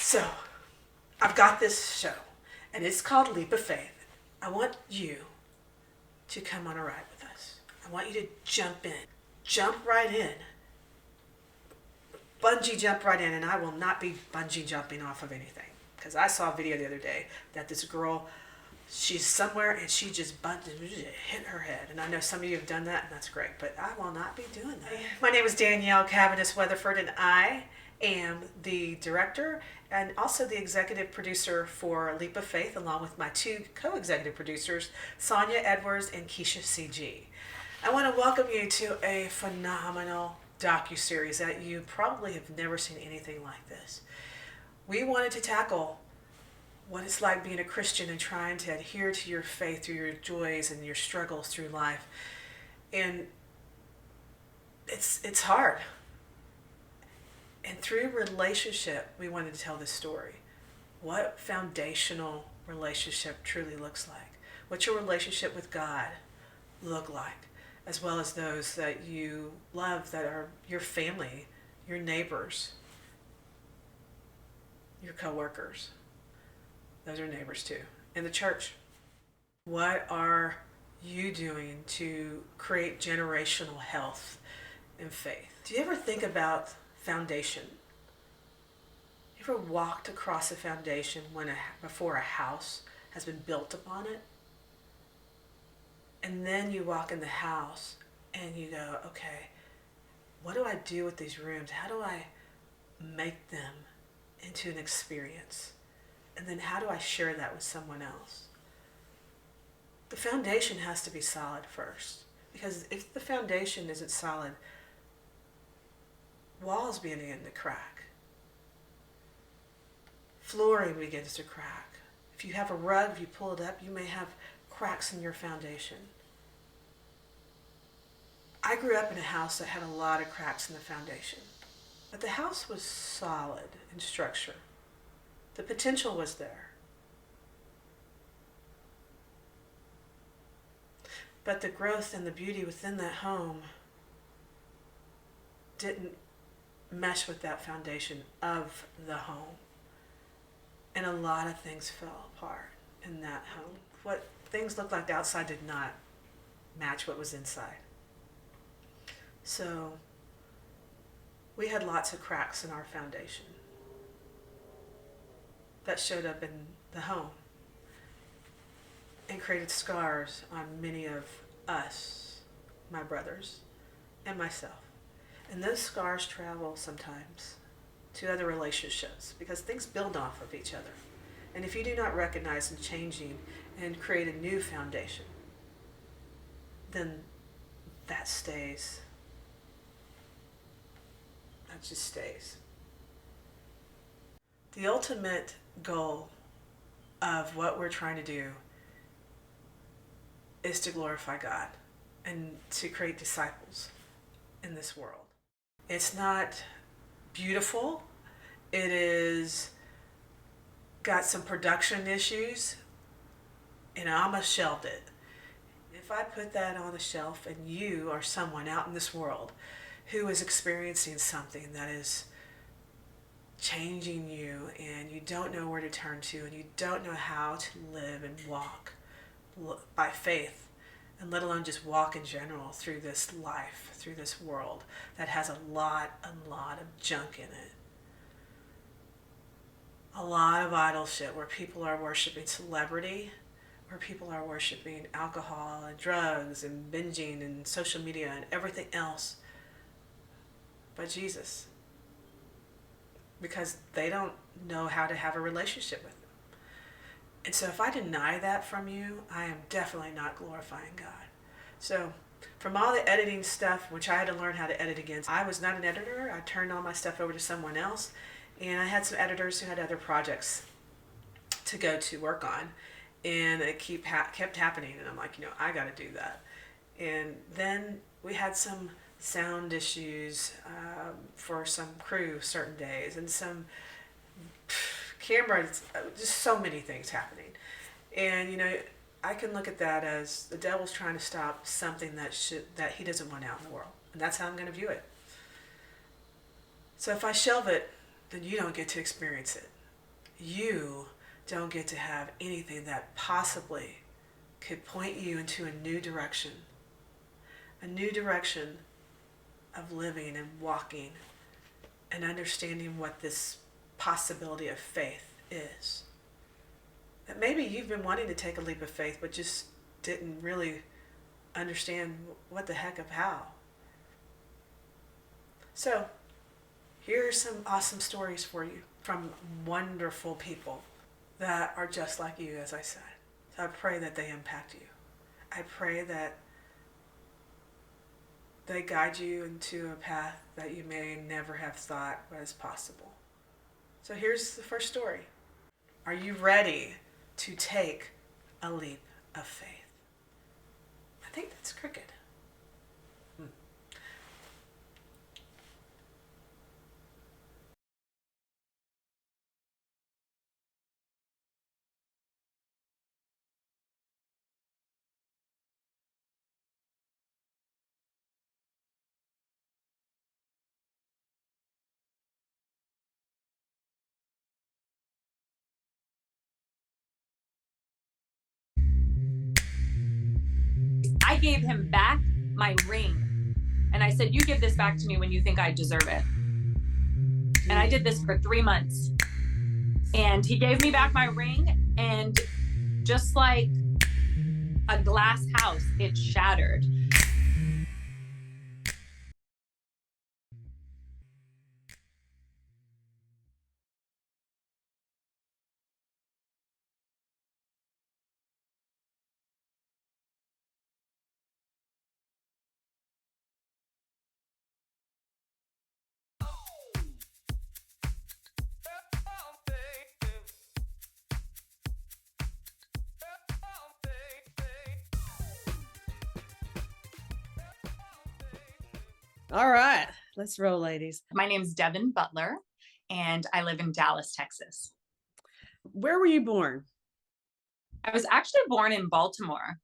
So, I've got this show, and it's called Leap of Faith. I want you to come on a ride with us. I want you to jump in. Jump right in. Bungee jump right in, and I will not be bungee jumping off of anything. Because I saw a video the other day that this girl, she's somewhere and she just hit her head. And I know some of you have done that, and that's great, but I will not be doing that. My name is Danielle Cavanis Weatherford, and I am the director and also the executive producer for Leap of Faith, along with my two co-executive producers, Sonia Edwards and Keisha CG. I want to welcome you to a phenomenal docuseries that you probably have never seen anything like this. We wanted to tackle what it's like being a Christian and trying to adhere to your faith through your joys and your struggles through life. And it's hard. And through relationship, we wanted to tell this story. What foundational relationship truly looks like. What's your relationship with God look like? As well as those that you love, that are your family, your neighbors, your co-workers. Those are neighbors too. In the church, what are you doing to create generational health and faith? Do you ever think about foundation? You ever walked across a foundation before a house has been built upon it? And then you walk in the house and you go, okay, what do I do with these rooms? How do I make them into an experience? And then how do I share that with someone else? The foundation has to be solid first. Because if the foundation isn't solid, walls begin to crack. Flooring begins to crack. If you have a rug, if you pull it up, you may have cracks in your foundation. I grew up in a house that had a lot of cracks in the foundation. But the house was solid in structure. The potential was there. But the growth and the beauty within that home didn't mesh with that foundation of the home. And a lot of things fell apart in that home. What things looked like the outside did not match what was inside. So we had lots of cracks in our foundation that showed up in the home and created scars on many of us, my brothers, and myself. And those scars travel sometimes to other relationships because things build off of each other. And if you do not recognize and changing and create a new foundation, then that stays. That just stays. The ultimate goal of what we're trying to do is to glorify God and to create disciples in this world. It's not beautiful. It is got some production issues, and I almost shelved it. If I put that on the shelf and you are someone out in this world who is experiencing something that is changing you and you don't know where to turn to and you don't know how to live and walk by faith, and let alone just walk in general through this life, through this world that has a lot of junk in it. A lot of idol shit where people are worshiping celebrity, where people are worshiping alcohol and drugs and binging and social media and everything else but Jesus. Because they don't know how to have a relationship with him. And so if I deny that from you, I am definitely not glorifying God. So from all the editing stuff, which I had to learn how to edit against, I was not an editor. I turned all my stuff over to someone else. And I had some editors who had other projects to go to work on. And it kept happening. And I'm like, I got to do that. And then we had some sound issues for some crew certain days, and some cameras, just so many things happening. And I can look at that as the devil's trying to stop something that he doesn't want out in the world, and that's how I'm going to view it. So if I shelve it, then you don't get to experience it. you don't get to have anything that possibly could point you into a new direction of living and walking and understanding what this possibility of faith is. That maybe you've been wanting to take a leap of faith, but just didn't really understand what the heck of how. So, here are some awesome stories for you from wonderful people that are just like you, as I said. So I pray that they impact you. I pray that they guide you into a path that you may never have thought was possible. So here's the first story. Are you ready to take a leap of faith? I think that's cricket. I gave him back my ring. And I said, you give this back to me when you think I deserve it. And I did this for 3 months. And he gave me back my ring. And just like a glass house, it shattered. All right, let's roll, ladies. My name's Devin Butler, and I live in Dallas, Texas. Where were you born? I was actually born in Baltimore.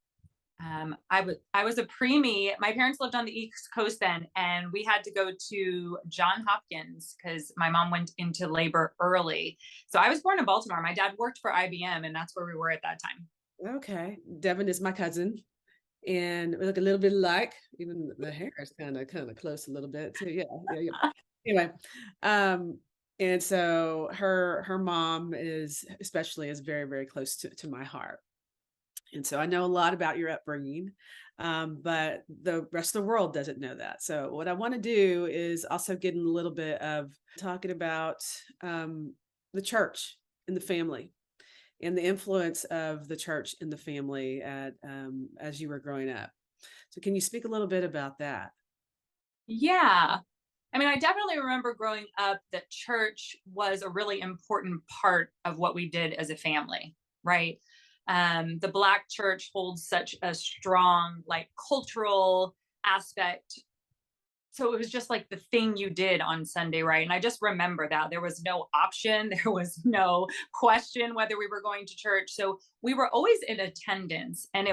I was a preemie. My parents lived on the East Coast then, and we had to go to Johns Hopkins because my mom went into labor early. So I was born in Baltimore. My dad worked for IBM, and that's where we were at that time. Okay, Devin is my cousin, and we look a little bit alike. Even the hair is kind of close a little bit too. Yeah. Anyway, and so her mom is very, very close to my heart. And so I know a lot about your upbringing, but the rest of the world doesn't know that. So what I want to do is also get in a little bit of talking about the church and the family and the influence of the church in the family as you were growing up. So can you speak a little bit about that? Yeah. I mean, I definitely remember growing up that church was a really important part of what we did as a family, right? The Black church holds such a strong, like, cultural aspect. So it was just like the thing you did on Sunday, right? And I just remember that there was no option, there was no question whether we were going to church. So we were always in attendance, and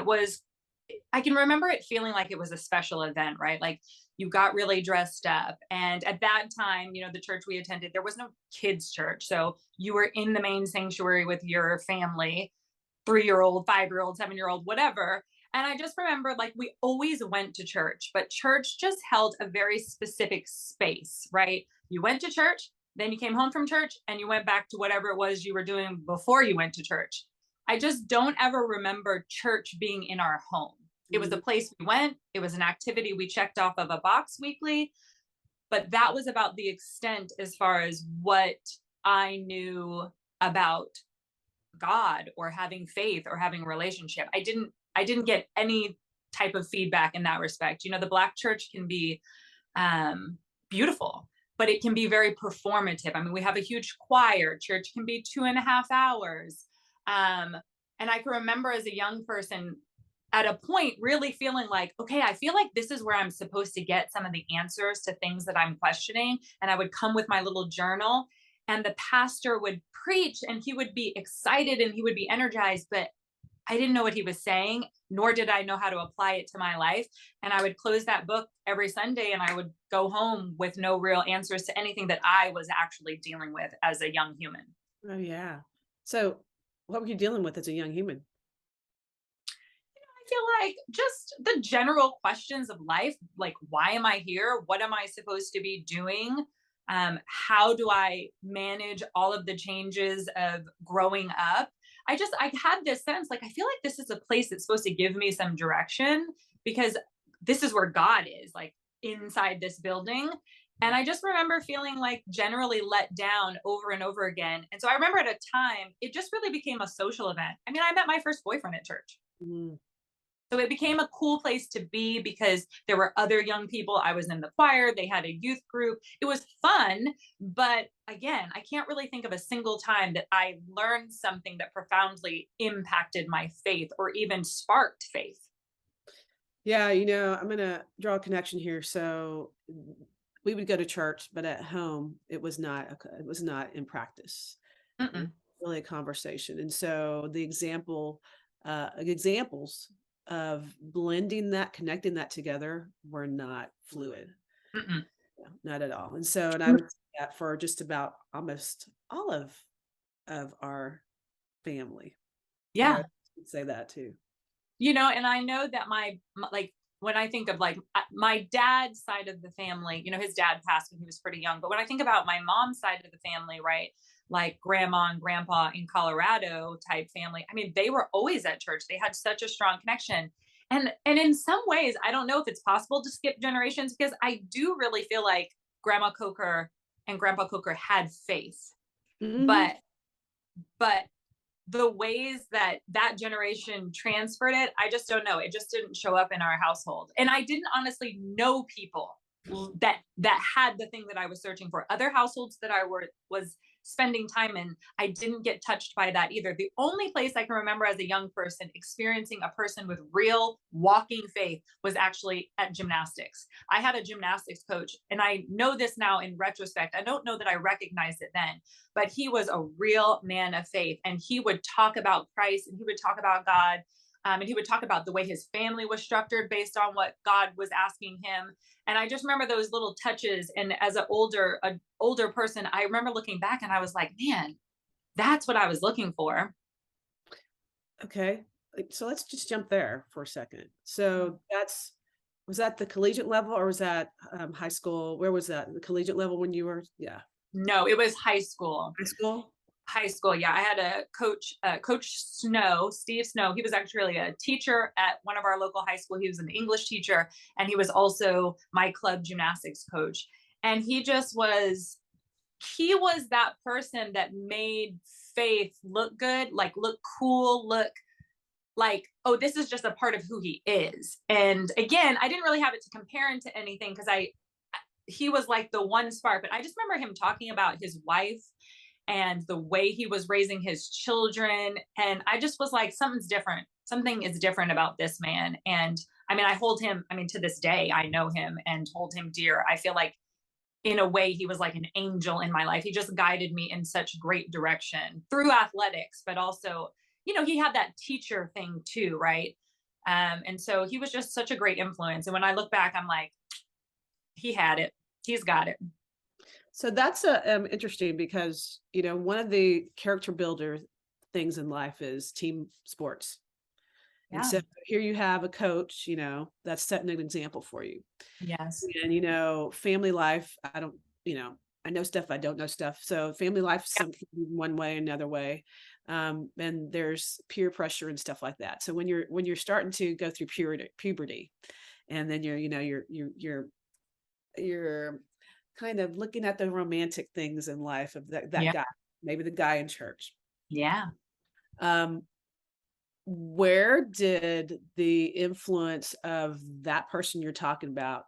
I can remember it feeling like it was a special event, right? Like, you got really dressed up. And at that time, the church we attended, there was no kids' church. So you were in the main sanctuary with your family, 3-year-old, 5-year-old, 7-year-old, whatever. And I just remember, like, we always went to church, but church just held a very specific space, right? You went to church, then you came home from church, and you went back to whatever it was you were doing before you went to church. I just don't ever remember church being in our home. It was a place we went. It was an activity we checked off of a box weekly, but that was about the extent as far as what I knew about God or having faith or having a relationship. I didn't get any type of feedback in that respect. The Black church can be beautiful, but it can be very performative. I mean, we have a huge choir. Church can be 2.5 hours. And I can remember as a young person at a point really feeling like, okay, I feel like this is where I'm supposed to get some of the answers to things that I'm questioning. And I would come with my little journal, and the pastor would preach, and he would be excited and he would be energized, but I didn't know what he was saying, nor did I know how to apply it to my life. And I would close that book every Sunday, and I would go home with no real answers to anything that I was actually dealing with as a young human. Oh, yeah. So, what were you dealing with as a young human? I feel like just the general questions of life, like why am I here? What am I supposed to be doing? How do I manage all of the changes of growing up? I had this sense like I feel like this is a place that's supposed to give me some direction because this is where God is, like inside this building. And I just remember feeling like generally let down over and over again. And so I remember at a time, it just really became a social event. I mean, I met my first boyfriend at church. Mm. So it became a cool place to be because there were other young people. I was in the choir, they had a youth group. It was fun. But again, I can't really think of a single time that I learned something that profoundly impacted my faith or even sparked faith. Yeah, I'm gonna draw a connection here. So, we would go to church, but at home, it was not in practice. It was Mm-mm, really a conversation, and so examples of blending that, connecting that together were not fluid. mm-mm. No, not at all. And I would say that for just about almost all of our family. I Yeah. would say that too. And I know that like when I think of like my dad's side of the family, his dad passed when he was pretty young. But when I think about my mom's side of the family, right, like grandma and grandpa in Colorado type family, I mean, they were always at church. They had such a strong connection. And in some ways, I don't know if it's possible to skip generations because I do really feel like Grandma Coker and Grandpa Coker had faith. Mhm. But but the ways that that generation transferred it, I just don't know. It just didn't show up in our household. And I didn't honestly know people that had the thing that I was searching for. Other households that I was spending time in, I didn't get touched by that either. The only place I can remember as a young person experiencing a person with real walking faith was actually at gymnastics. I had a gymnastics coach, and I know this now in retrospect. I don't know that I recognized it then, but he was a real man of faith, and he would talk about Christ, and he would talk about God, and he would talk about the way his family was structured based on what God was asking him. And I just remember those little touches. And as an older person, I remember looking back and I was like, man, that's what I was looking for. Okay. So let's just jump there for a second. So that's was that the collegiate level or was that high school? Where was that? The collegiate level when you were, yeah, No, it was high school. high school? High school, yeah. I had a coach, Coach Snow, Steve Snow. He was actually a teacher at one of our local high school. He was an English teacher, and he was also my club gymnastics coach. And he was that person that made faith look good, like look cool, look like, oh, this is just a part of who he is. And again, I didn't really have it to compare him to anything because he was like the one spark. But I just remember him talking about his wife and the way he was raising his children. And I just was like, something's different. Something is different about this man. And I mean, I hold him, I mean, to this day, I know him and hold him dear. I feel like in a way, he was like an angel in my life. He just guided me in such great direction through athletics, but also, he had that teacher thing too, right? And so he was just such a great influence. And when I look back, I'm like, he had it. He's got it. So that's interesting because one of the character builder things in life is team sports. And Yeah. so here you have a coach, that's setting an example for you. Yes. And family life, I know stuff, I don't know stuff. So family life some one way, another way. And there's peer pressure and stuff like that. So when you're starting to go through puberty, and then you're kind of looking at the romantic things in life of that Yeah. guy, maybe the guy in church. Yeah. Um, where did the influence of that person you're talking about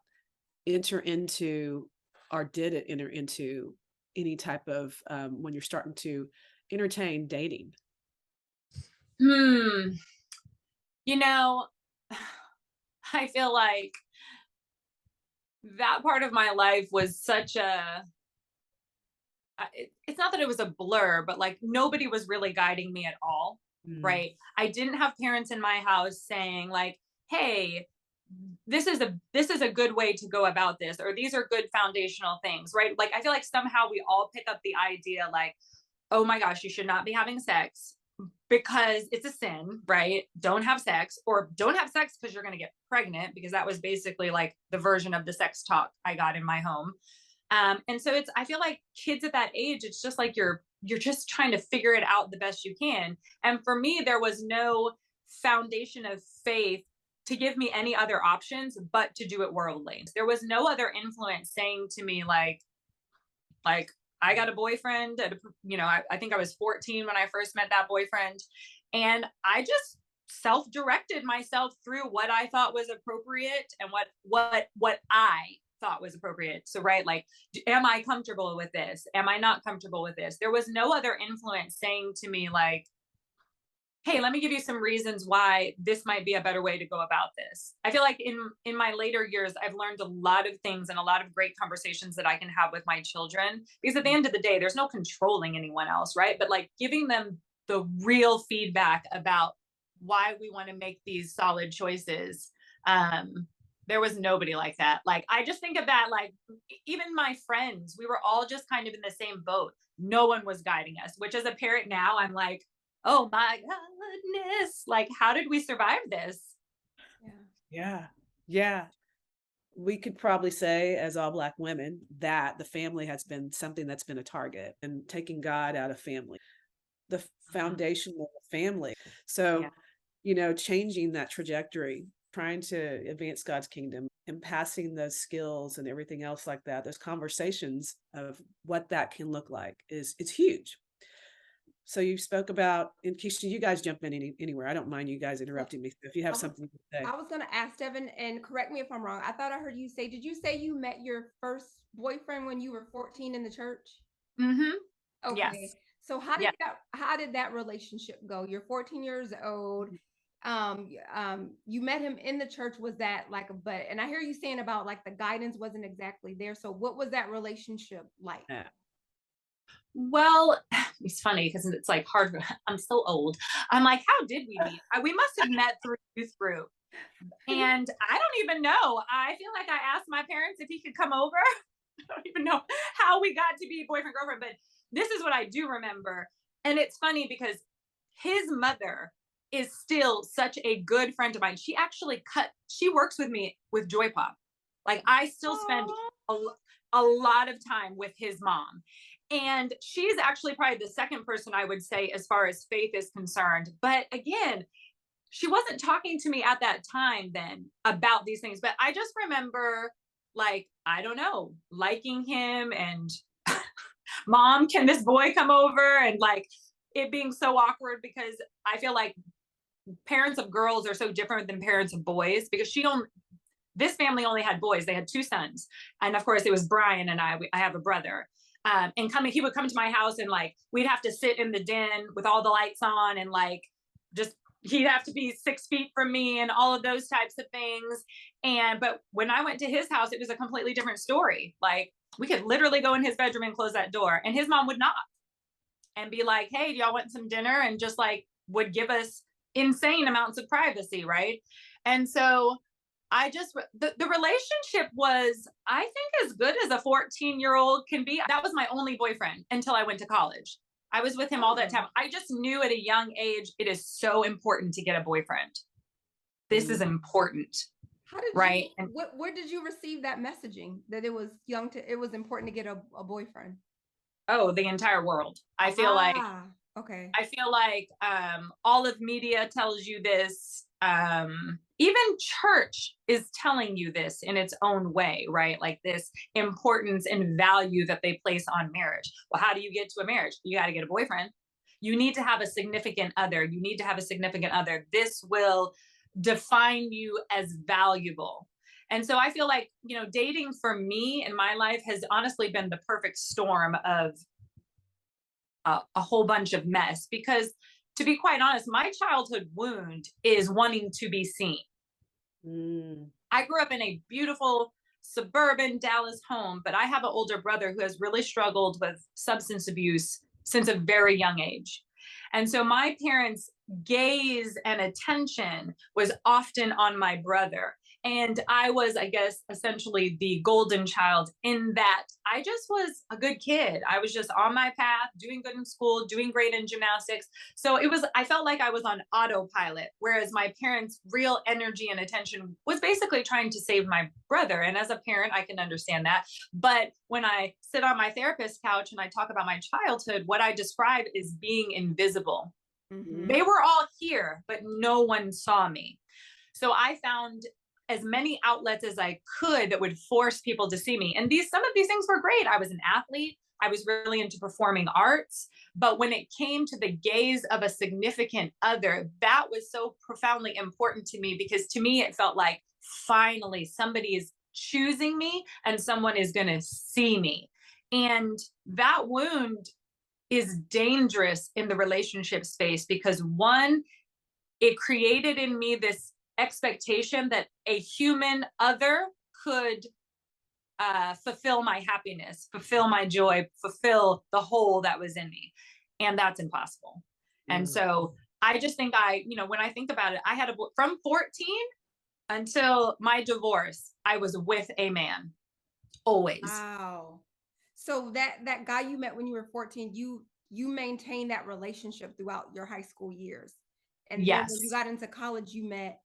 enter into, or did it enter into any type of when you're starting to entertain dating? Hmm. You know, I feel like that part of my life was such it's not that it was a blur, but like nobody was really guiding me at all, Mm. right? I didn't have parents in my house saying like, "Hey, this is a good way to go about this," or "These are good foundational things," right? Like I feel like somehow we all pick up the idea like, oh my gosh, you should not be having sex because it's a sin, right? Don't have sex, or don't have sex because you're going to get pregnant, because that was basically like the version of the sex talk I got in my home. And so I feel like kids at that age, it's just like you're just trying to figure it out the best you can. And for me, there was no foundation of faith to give me any other options but to do it worldly. There was no other influence saying to me like I got a boyfriend at, I think I was 14 when I first met that boyfriend. And I just self-directed myself through what I thought was appropriate and what I thought was appropriate. So, right, like, am I comfortable with this? Am I not comfortable with this? There was no other influence saying to me like, hey, let me give you some reasons why this might be a better way to go about this. I feel like in my later years, I've learned a lot of things and a lot of great conversations that I can have with my children, because at the end of the day, there's no controlling anyone else, right? But like giving them the real feedback about why we want to make these solid choices. There was nobody like that. Like, I just think of that, like, even my friends, we were all just kind of in the same boat. No one was guiding us, which as a parent now, I'm like, oh my goodness, like, how did we survive this? Yeah. Yeah. We could probably say, as all Black women, that the family has been something that's been a target, and taking God out of family, the foundation of the family. So, changing that trajectory, trying to advance God's kingdom and passing those skills and everything else like that, those conversations of what that can look like it's huge. So you spoke about, and Keisha, you guys jump in anywhere. I don't mind you guys interrupting me if you have something to say. I was going to ask Devin, and correct me if I'm wrong. I thought I heard you say, did you say you met your first boyfriend when you were 14 in the church? Mm-hmm. Okay. Yes. So how did that relationship go? You're 14 years old. You met him in the church. Was that like and I hear you saying about like the guidance wasn't exactly there. So what was that relationship like? Yeah. Well, it's funny because it's like hard. I'm so old. I'm like, how did we meet? We must have met through youth group. And I don't even know. I feel like I asked my parents if he could come over. I don't even know how we got to be boyfriend, girlfriend, but this is what I do remember. And it's funny because his mother is still such a good friend of mine. She actually she works with me with Joy Pop. Like, I still spend a lot of time with his mom. And she's actually probably the second person I would say as far as faith is concerned. But again, she wasn't talking to me at that time then about these things. But I just remember, like, I don't know, liking him and mom, can this boy come over? And like it being so awkward, because I feel like parents of girls are so different than parents of boys, because this family only had boys. They had 2 sons. And of course it was Brian and I have a brother. And he would come to my house and like, we'd have to sit in the den with all the lights on, and like, just, he'd have to be 6 feet from me and all of those types of things. But when I went to his house, it was a completely different story. Like, we could literally go in his bedroom and close that door, and his mom would knock and be like, hey, do y'all want some dinner? And just like would give us insane amounts of privacy. Right. And so the relationship was, I think, as good as a 14-year-old can be. That was my only boyfriend until I went to college. I was with him all that time. I just knew at a young age, it is so important to get a boyfriend. This is important. How did right? And where did you receive that messaging that it was important to get a boyfriend? Oh, the entire world. I feel like, okay. I feel like all of media tells you this. Even church is telling you this in its own way, right? Like this importance and value that they place on marriage. Well, how do you get to a marriage? You got to get a boyfriend. You need to have a significant other. You need to have a significant other. This will define you as valuable. And so I feel like, dating for me in my life has honestly been the perfect storm of a whole bunch of mess, because to be quite honest, my childhood wound is wanting to be seen. I grew up in a beautiful suburban Dallas home, but I have an older brother who has really struggled with substance abuse since a very young age. And so my parents' gaze and attention was often on my brother. And I was, I guess, essentially the golden child in that I just was a good kid. I was just on my path, doing good in school, doing great in gymnastics. So I felt like I was on autopilot, whereas my parents' real energy and attention was basically trying to save my brother. And as a parent, I can understand that. But when I sit on my therapist couch and I talk about my childhood, what I describe is being invisible. Mhm. They were all here, but no one saw me. So I found as many outlets as I could that would force people to see me. And some of these things were great. I was an athlete. I was really into performing arts. But when it came to the gaze of a significant other, that was so profoundly important to me, because to me, it felt like finally somebody is choosing me and someone is going to see me. And that wound is dangerous in the relationship space, because one, it created in me this expectation that a human other could fulfill my happiness, fulfill my joy, fulfill the hole that was in me. And that's impossible. And so I just think when I think about it, I had from 14 until my divorce, I was with a man, always. Wow. So that guy you met when you were 14, you maintained that relationship throughout your high school years. And then when you Yes. got into college, you met,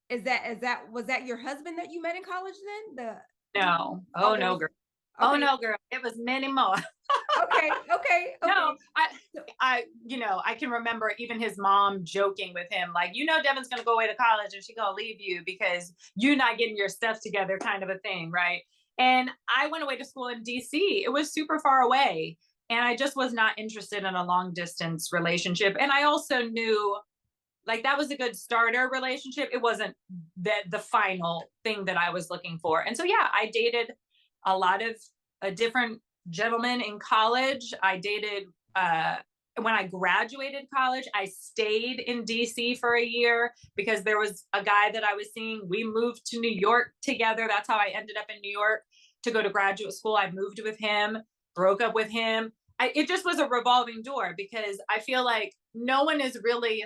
was that your husband that you met in college then? No. Oh, there no, was, girl. okay, Oh, no, girl. It was many more. okay. No, So- I can remember even his mom joking with him, like, Devin's going to go away to college and she's going to leave you because you're not getting your stuff together, kind of a thing. Right. And I went away to school in DC. It was super far away. And I just was not interested in a long distance relationship. And I also knew, like, that was a good starter relationship. It wasn't the final thing that I was looking for. And so, yeah, I dated a lot of different gentlemen in college. I dated, when I graduated college, I stayed in DC for a year because there was a guy that I was seeing. We moved to New York together. That's how I ended up in New York to go to graduate school. I moved with him, broke up with him. It just was a revolving door, because I feel like no one is really,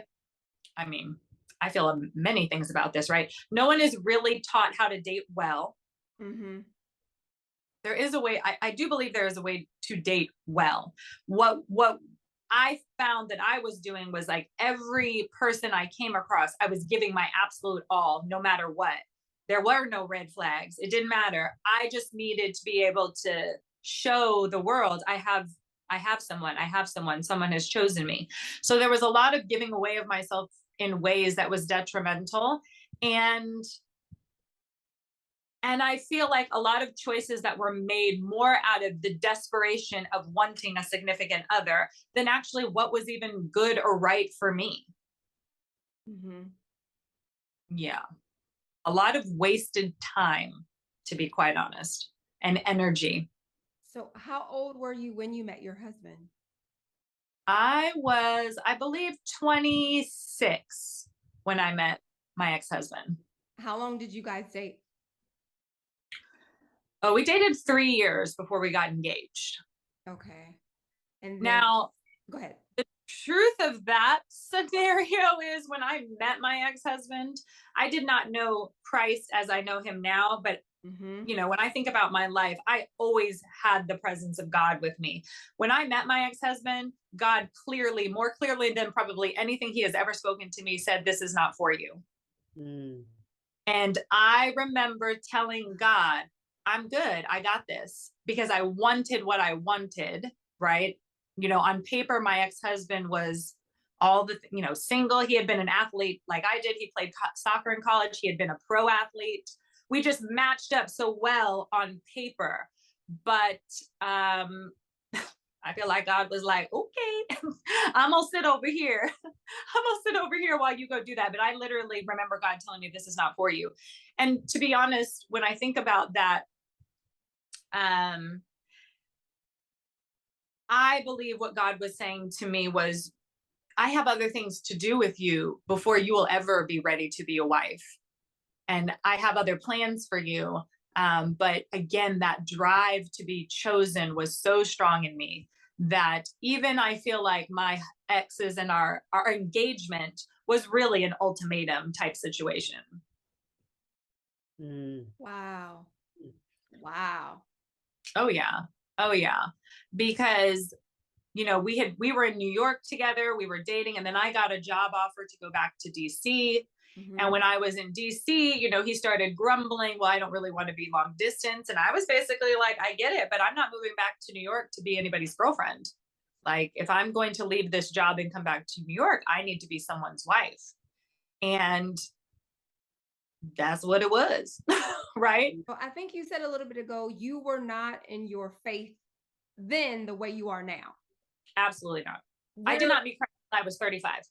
I feel many things about this, right? No one is really taught how to date well. mm-hmm. There is a way, I do believe there is a way to date well. What I found that I was doing was, like, every person I came across, I was giving my absolute all, no matter what. There were no red flags. It didn't matter. I just needed to be able to show the world I have someone has chosen me. So there was a lot of giving away of myself in ways that was detrimental. And I feel like a lot of choices that were made more out of the desperation of wanting a significant other than actually what was even good or right for me. Mm-hmm. Yeah. A lot of wasted time, to be quite honest, and energy. So how old were you when you met your husband? I was, I believe, 26 when I met my ex-husband. How long did you guys date? Oh, we dated 3 years before we got engaged. Okay. And then, Now, go ahead. the truth of that scenario is, when I met my ex-husband, I did not know Christ as I know him now, but Mm-hmm. when I think about my life, I always had the presence of God with me. When I met my ex-husband, God clearly, more clearly than probably anything he has ever spoken to me, said, "This is not for you." Mm. And I remember telling God, "I'm good. I got this," because I wanted what I wanted, right? On paper, my ex-husband was all the, single. He had been an athlete like I did. He played soccer in college. He had been a pro athlete. We just matched up so well on paper. But I feel like God was like, "Okay, I'm gonna sit over here. I'm gonna sit over here while you go do that." But I literally remember God telling me, "This is not for you." And to be honest, when I think about that, I believe what God was saying to me was, "I have other things to do with you before you will ever be ready to be a wife. And I have other plans for you." But again, that drive to be chosen was so strong in me that even I feel like my exes and our engagement was really an ultimatum type situation. Mm. Wow. Wow. Oh yeah. Oh yeah. Because we were in New York together, we were dating, and then I got a job offer to go back to DC. And when I was in DC, he started grumbling, well, I don't really want to be long distance. And I was basically like, I get it, but I'm not moving back to New York to be anybody's girlfriend. Like, if I'm going to leave this job and come back to New York, I need to be someone's wife. And that's what it was. Right? Well, I think you said a little bit ago, you were not in your faith then the way you are now. Absolutely not. I Where, did not meet Christ until I was 35.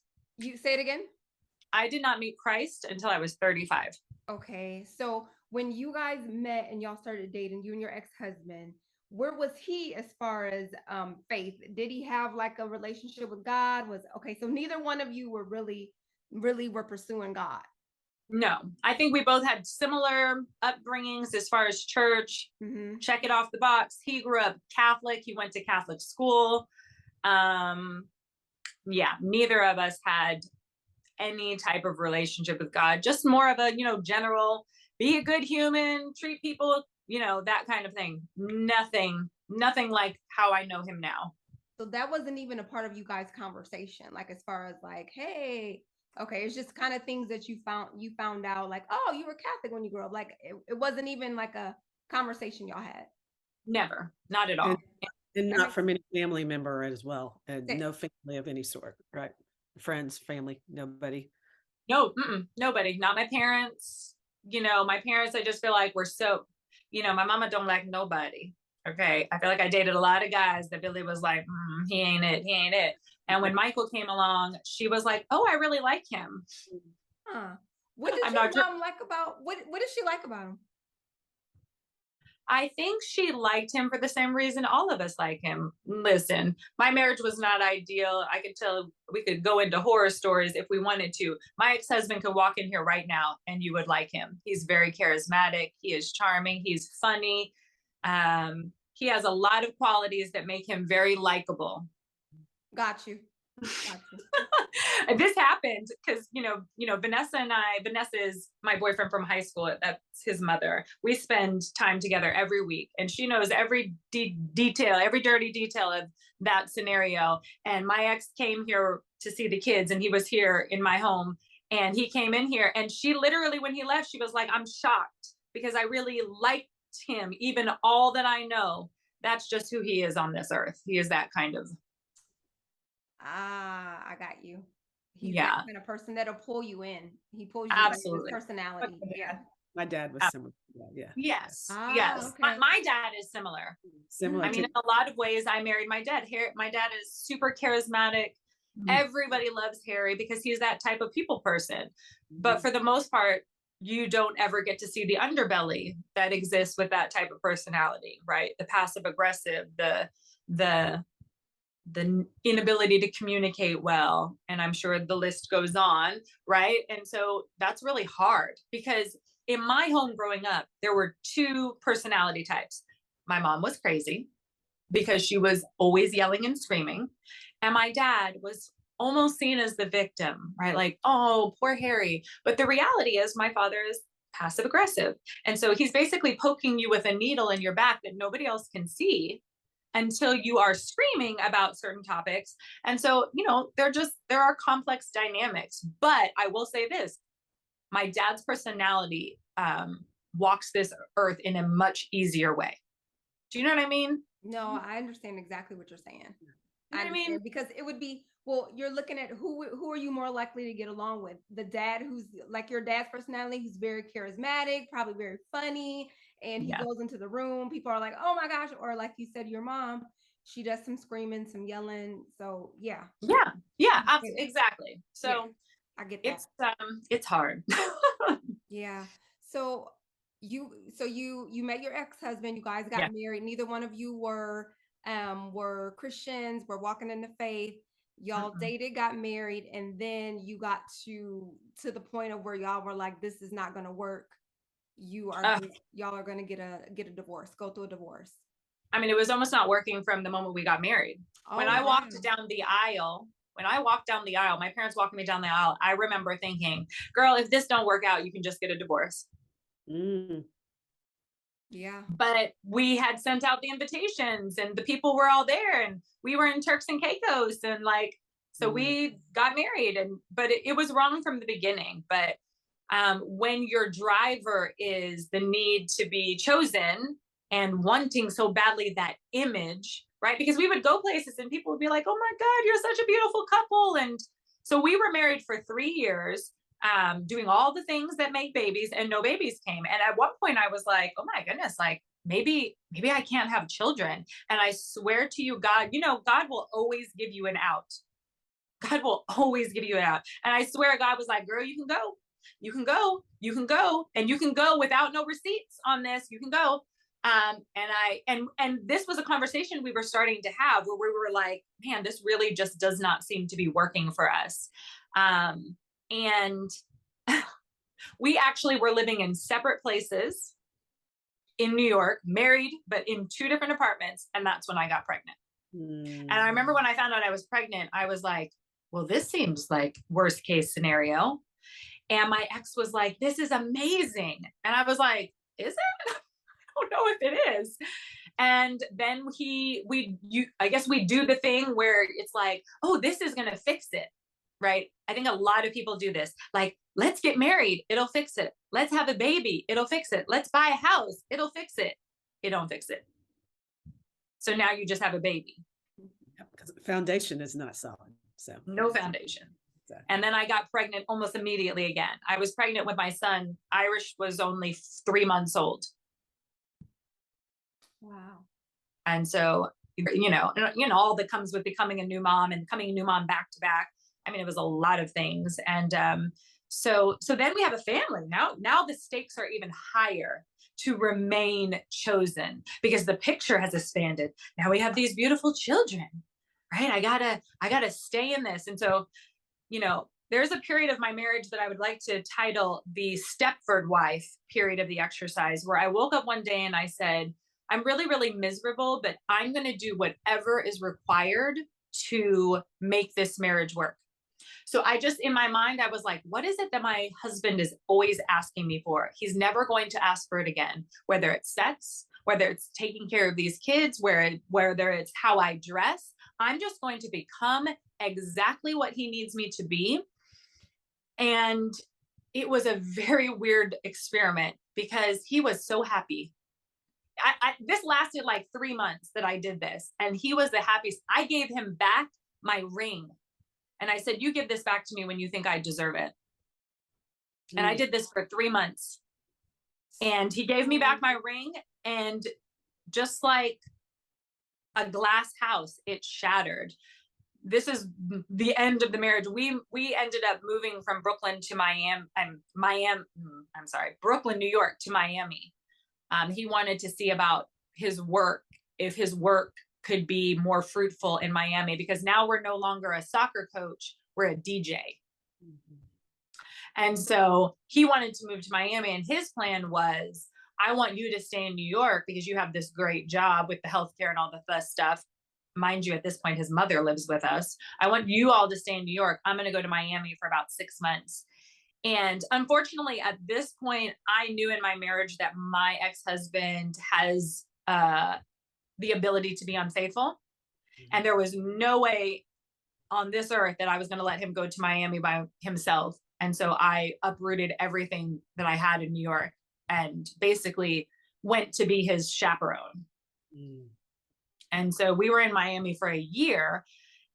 you say it again? I did not meet Christ until I was 35. Okay. So when you guys met and y'all started dating, you and your ex-husband, where was he as far as faith? Did he have like a relationship with God? So neither one of you were really were pursuing God. No, I think we both had similar upbringings as far as church. Check it off the box. He grew up Catholic. He went to Catholic school. Yeah, neither of us had any type of relationship with God, just more of a, general, be a good human, treat people, that kind of thing. Nothing like how I know him now. So that wasn't even a part of you guys' conversation, like as far as like, hey, okay, it's just kind of things that you found out, like, oh, you were Catholic when you grew up. Like it wasn't even like a conversation y'all had. Never, not at all. And not from any family member as well, and no family of any sort, right? Friends, family, nobody. No, nobody. Not my parents. My parents, I just feel like we're so, my mama don't like nobody. Okay. I feel like I dated a lot of guys that Billy was like, he ain't it. He ain't it. And when Michael came along, she was like, oh, I really like him. What did your mom like about, what did she like about him? I think she liked him for the same reason all of us like him. Listen, my marriage was not ideal. I could tell we could go into horror stories if we wanted to. My ex-husband could walk in here right now and you would like him. He's very charismatic. He is charming. He's funny. He has a lot of qualities that make him very likable. Got you. This happened because Vanessa is my boyfriend from high school. That's his mother. We spend time together every week, and she knows every detail, every dirty detail of that scenario. And my ex came here to see the kids, and he was here in my home, and he came in here, and she literally, when he left, she was like, I'm shocked because I really liked him. Even all that I know, that's just who he is on this earth. He is that kind of. I got you. He's that kind of person that'll pull you in. He pulls you in with his personality. Yeah. My dad was similar. Yeah. Yes. Yes. Okay. My dad is similar. I mean, in a lot of ways, I married my dad. My dad is super charismatic. Everybody loves Harry because he's that type of people person. But for the most part, you don't ever get to see the underbelly that exists with that type of personality, right? The passive aggressive, the inability to communicate well. And I'm sure the list goes on, right? And so that's really hard because in my home growing up, there were two personality types. My mom was crazy because she was always yelling and screaming. And my dad was almost seen as the victim, right? Like, oh, poor Harry. But the reality is my father is passive aggressive. And so he's basically poking you with a needle in your back that nobody else can see until you are screaming about certain topics. And so, there are complex dynamics, but I will say this, my dad's personality walks this earth in a much easier way. Do you know what I mean? No, I understand exactly what you're saying. You know what I mean? Because it would be, well, you're looking at who are you more likely to get along with? The dad who's like your dad's personality, who's very charismatic, probably very funny, and he goes into the room, people are like, oh my gosh, or like you said, your mom, she does some screaming, some yelling. So yeah, exactly. So I get that. It's hard. Yeah. So you met your ex-husband, you guys got married, neither one of you were Christians, were walking in the faith. Y'all dated, got married, and then you got to the point of where y'all were like, this is not going to work. Y'all are going to get a divorce, go through a divorce. I mean, it was almost not working from the moment we got married. When I walked down the aisle, my parents walking me down the aisle, I remember thinking, girl, if this don't work out, you can just get a divorce. Mm. Yeah. But we had sent out the invitations and the people were all there and we were in Turks and Caicos and like, so we got married but it was wrong from the beginning. But when your driver is the need to be chosen and wanting so badly that image, right? Because we would go places and people would be like, oh my God, you're such a beautiful couple. And so we were married for 3 years, doing all the things that make babies, and no babies came. And at one point I was like, oh my goodness, like maybe I can't have children. And I swear to you, God, God will always give you an out. God will always give you an out. And I swear God was like, girl, you can go. You can go. You can go. And you can go without no receipts on this. You can go. And this was a conversation we were starting to have where we were like, man, this really just does not seem to be working for us. And we actually were living in separate places in New York, married, but in 2 different apartments. And that's when I got pregnant. And I remember when I found out I was pregnant, I was like, well, this seems like worst case scenario. And my ex was like, this is amazing. And I was like, is it? I don't know if it is. And then I guess we do the thing where it's like, oh, this is going to fix it. Right. I think a lot of people do this. Like, let's get married. It'll fix it. Let's have a baby. It'll fix it. Let's buy a house. It'll fix it. It don't fix it. So now you just have a baby. Because the foundation is not solid. So no foundation. Exactly. And then I got pregnant almost immediately again. I was pregnant with my son. Irish was only 3 months old. Wow. And so, all that comes with becoming a new mom and becoming a new mom back to back. I mean, it was a lot of things. And so then we have a family. Now the stakes are even higher to remain chosen because the picture has expanded. Now we have these beautiful children, right? I gotta stay in this. And so, there's a period of my marriage that I would like to title the Stepford wife period of the exercise, where I woke up one day and I said, I'm really, really miserable, but I'm going to do whatever is required to make this marriage work. So in my mind, I was like, what is it that my husband is always asking me for? He's never going to ask for it again, whether it's sex, whether it's taking care of these kids, whether it's how I dress. I'm just going to become exactly what he needs me to be. And it was a very weird experiment because he was so happy. This lasted like 3 months that I did this, and he was the happiest. I gave him back my ring, and I said, you give this back to me when you think I deserve it. And I did this for 3 months, and he gave me back my ring, and just like a glass house, it shattered. This is the end of the marriage. We ended up moving from Brooklyn to Brooklyn, New York to Miami. He wanted to see about his work, if his work could be more fruitful in Miami, because now we're no longer a soccer coach, we're a DJ. Mm-hmm. And so he wanted to move to Miami, and his plan was, I want you to stay in New York because you have this great job with the healthcare and all the stuff. Mind you, at this point, his mother lives with us. I want you all to stay in New York. I'm going to go to Miami for about 6 months. And unfortunately, at this point, I knew in my marriage that my ex-husband has the ability to be unfaithful. And there was no way on this earth that I was going to let him go to Miami by himself. And so I uprooted everything that I had in New York and basically went to be his chaperone. And so we were in Miami for a year,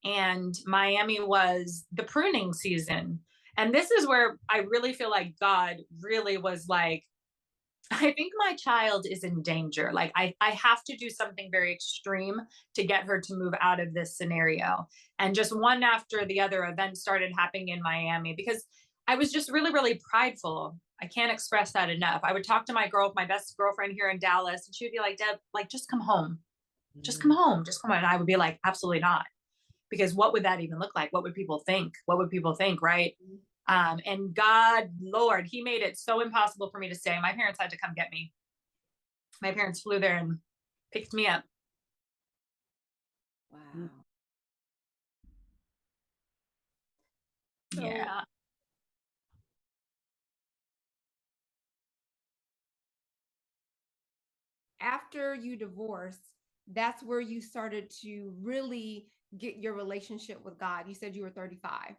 and Miami was the pruning season. And this is where I really feel like God really was like, I think my child is in danger. Like I have to do something very extreme to get her to move out of this scenario. And just one after the other events started happening in Miami because I was just really, really prideful. I can't express that enough. I would talk to my best girlfriend here in Dallas, and she would be like, Deb, like, just come home. Just come home. Just come home. And I would be like, absolutely not. Because what would that even look like? What would people think? What would people think? Right. And God, Lord, he made it so impossible for me to stay. My parents had to come get me. My parents flew there and picked me up. Wow. Yeah. after you divorced, that's where you started to really get your relationship with God. You said you were 35.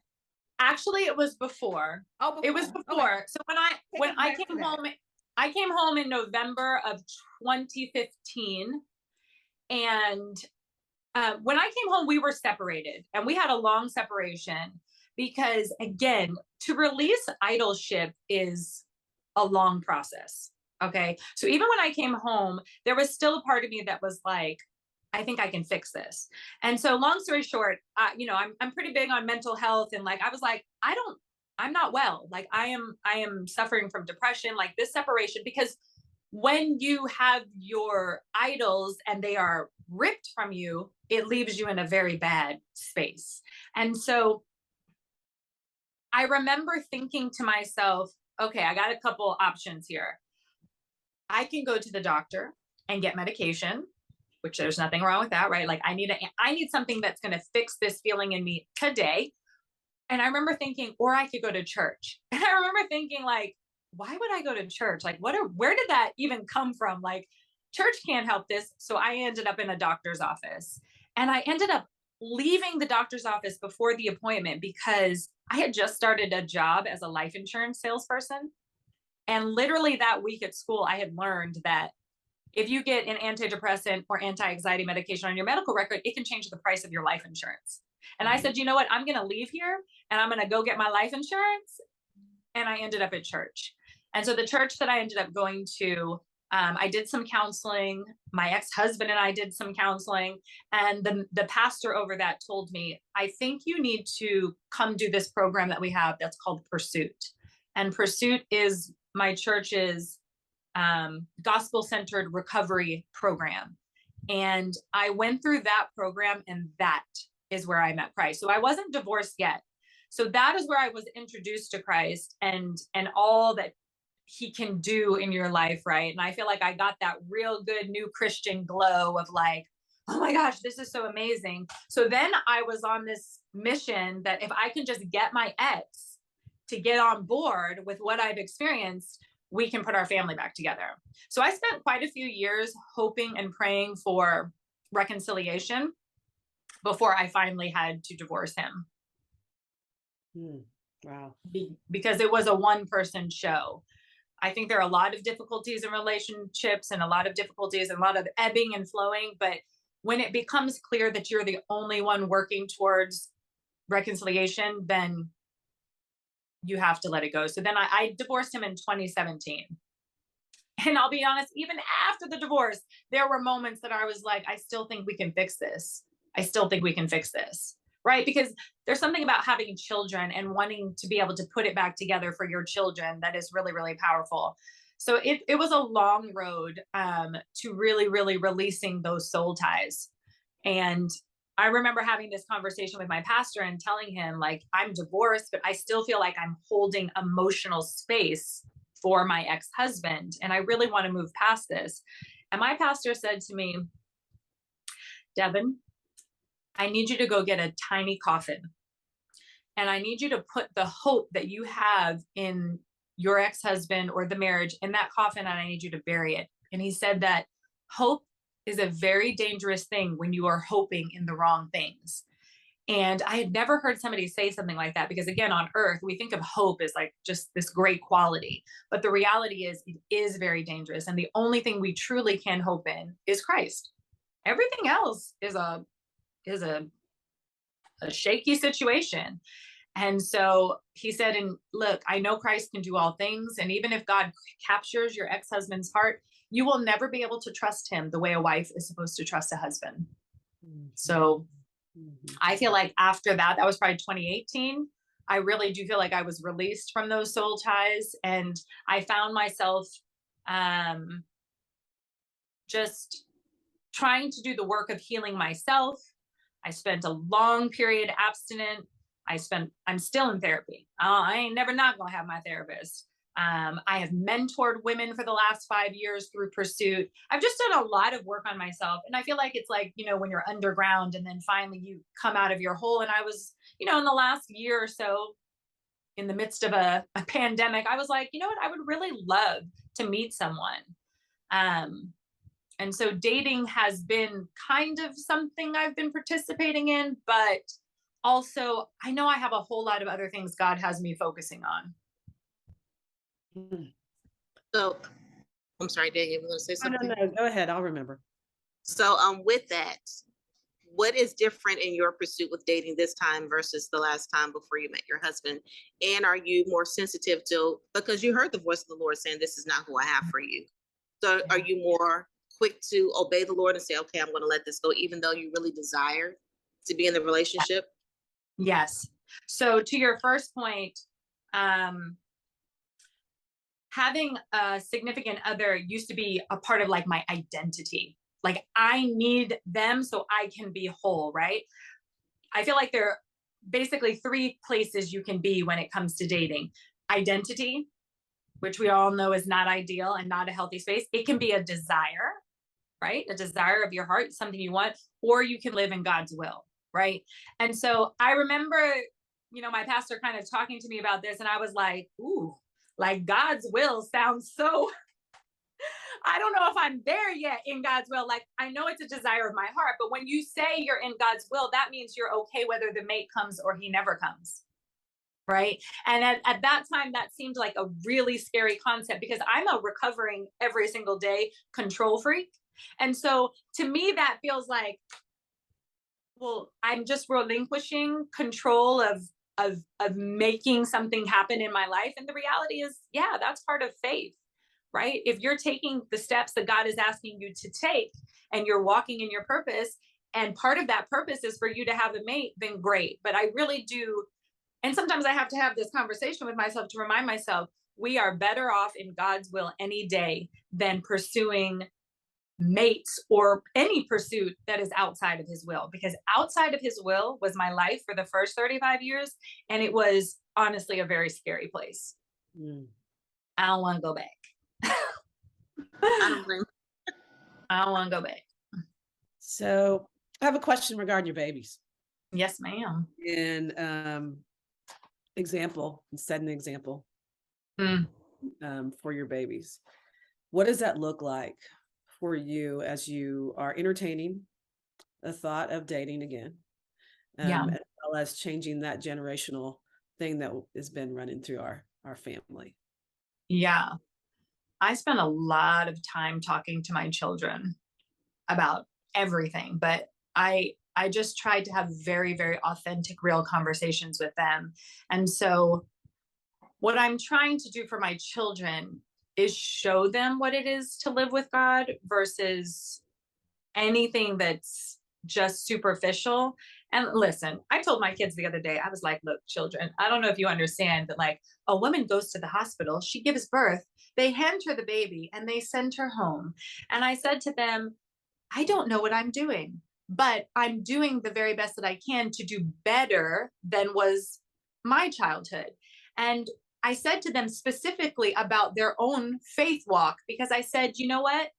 Actually, it was before. Oh, before. It was Okay. before. So Take when us I back to came that. home, I came home in November of 2015, and when I came home, we were separated, and we had a long separation because, again, to release idolship is a long process. Okay, so even when I came home, there was still a part of me that was like, I think I can fix this. And so, long story short, I'm pretty big on mental health, and like I was like, I'm not well. Like I am suffering from depression. Like this separation, because when you have your idols and they are ripped from you, it leaves you in a very bad space. And so I remember thinking to myself, okay, I got a couple options here. I can go to the doctor and get medication, which there's nothing wrong with that, right? Like I need something that's going to fix this feeling in me today. And I remember thinking, or I could go to church. And I remember thinking like, why would I go to church? Like, where did that even come from? Like, church can't help this. So I ended up in a doctor's office, and I ended up leaving the doctor's office before the appointment because I had just started a job as a life insurance salesperson. And literally that week at school, I had learned that if you get an antidepressant or anti-anxiety medication on your medical record, it can change the price of your life insurance. And I said, you know what? I'm going to leave here and I'm going to go get my life insurance. And I ended up at church. And so the church that I ended up going to, I did some counseling. My ex-husband and I did some counseling. And the pastor over that told me, I think you need to come do this program that we have that's called Pursuit. And Pursuit is my church's gospel-centered recovery program. And I went through that program, and that is where I met Christ. So I wasn't divorced yet. So that is where I was introduced to Christ and all that he can do in your life, right? And I feel like I got that real good new Christian glow of like, oh my gosh, this is so amazing. So then I was on this mission that if I can just get my ex to get on board with what I've experienced, we can put our family back together. So I spent quite a few years hoping and praying for reconciliation before I finally had to divorce him. Wow. Because it was a one-person show. I think there are a lot of difficulties in relationships and a lot of difficulties and a lot of ebbing and flowing. But when it becomes clear that you're the only one working towards reconciliation, then you have to let it go. So then I divorced him in 2017. And I'll be honest, even after the divorce, there were moments that I was like, I still think we can fix this. I still think we can fix this. Right? Because there's something about having children and wanting to be able to put it back together for your children that is really, really powerful. So it was a long road to really, really releasing those soul ties. And I remember having this conversation with my pastor and telling him, like, I'm divorced, but I still feel like I'm holding emotional space for my ex-husband. And I really want to move past this. And my pastor said to me, Devin, I need you to go get a tiny coffin. And I need you to put the hope that you have in your ex-husband or the marriage in that coffin, and I need you to bury it. And he said that hope is a very dangerous thing when you are hoping in the wrong things. And I had never heard somebody say something like that, because again, on earth, we think of hope as like just this great quality. But the reality is it is very dangerous. And the only thing we truly can hope in is Christ. Everything else is a shaky situation. And so he said, and look, I know Christ can do all things. And even if God captures your ex-husband's heart, you will never be able to trust him the way a wife is supposed to trust a husband. So I feel like after that was probably 2018. I really do feel like I was released from those soul ties. And I found myself just trying to do the work of healing myself. I spent a long period abstinent. I'm still in therapy. I ain't never not gonna have my therapist. I have mentored women for the last 5 years through Pursuit. I've just done a lot of work on myself. And I feel like it's like, when you're underground and then finally you come out of your hole. And I was, in the last year or so, in the midst of a pandemic, I was like, you know what? I would really love to meet someone And so dating has been kind of something I've been participating in, but also I know I have a whole lot of other things God has me focusing on. So I'm sorry, Daniel, you want to say Oh, no, something? no, go ahead. I'll remember. So with that, what is different in your pursuit with dating this time versus the last time before you met your husband? And are you more sensitive to, because you heard the voice of the Lord saying, this is not who I have for you. So are you more quick to obey the Lord and say, okay, I'm going to let this go, even though you really desire to be in the relationship? Yes. So to your first point, having a significant other used to be a part of like my identity. Like I need them so I can be whole, right? I feel like there are basically three places you can be when it comes to dating. Identity, which we all know is not ideal and not a healthy space. It can be a desire, right? A desire of your heart, something you want, or you can live in God's will, right? And so I remember, my pastor kind of talking to me about this, and I was like, ooh, like God's will sounds so, I don't know if I'm there yet in God's will. Like, I know it's a desire of my heart, but when you say you're in God's will, that means you're okay whether the mate comes or he never comes. Right. And at that time, that seemed like a really scary concept because I'm a recovering every single day control freak. And so to me, that feels like, well, I'm just relinquishing control of making something happen in my life. And the reality is, yeah, that's part of faith, right? If you're taking the steps that God is asking you to take and you're walking in your purpose, and part of that purpose is for you to have a mate, then great. But I really do. And sometimes I have to have this conversation with myself to remind myself, we are better off in God's will any day than pursuing mates or any pursuit that is outside of his will, because outside of his will was my life for the first 35 years. And it was honestly a very scary place. I don't want to go back. I don't blame. I don't want to go back. So I have a question regarding your babies. Yes, ma'am. And set an example for your babies. What does that look like for you as you are entertaining the thought of dating again, as well as changing that generational thing that has been running through our family? Yeah. I spent a lot of time talking to my children about everything, but I just tried to have very, very authentic, real conversations with them. And so what I'm trying to do for my children is show them what it is to live with God versus anything that's just superficial. And listen, I told my kids the other day, I was like, look, children, I don't know if you understand that like a woman goes to the hospital, she gives birth, they hand her the baby and they send her home. And I said to them, I don't know what I'm doing, but I'm doing the very best that I can to do better than was my childhood. And I said to them specifically about their own faith walk, because I said, you know what?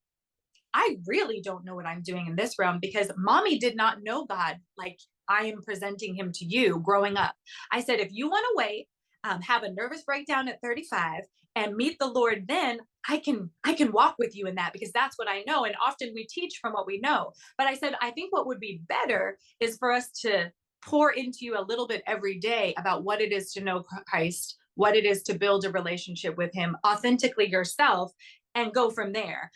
I really don't know what I'm doing in this realm because mommy did not know God like I am presenting him to you growing up. I said, if you want to wait, have a nervous breakdown at 35 and meet the Lord, then I can walk with you in that because that's what I know. And often we teach from what we know. But I said, I think what would be better is for us to pour into you a little bit every day about what it is to know Christ, what it is to build a relationship with him authentically yourself, and go from there.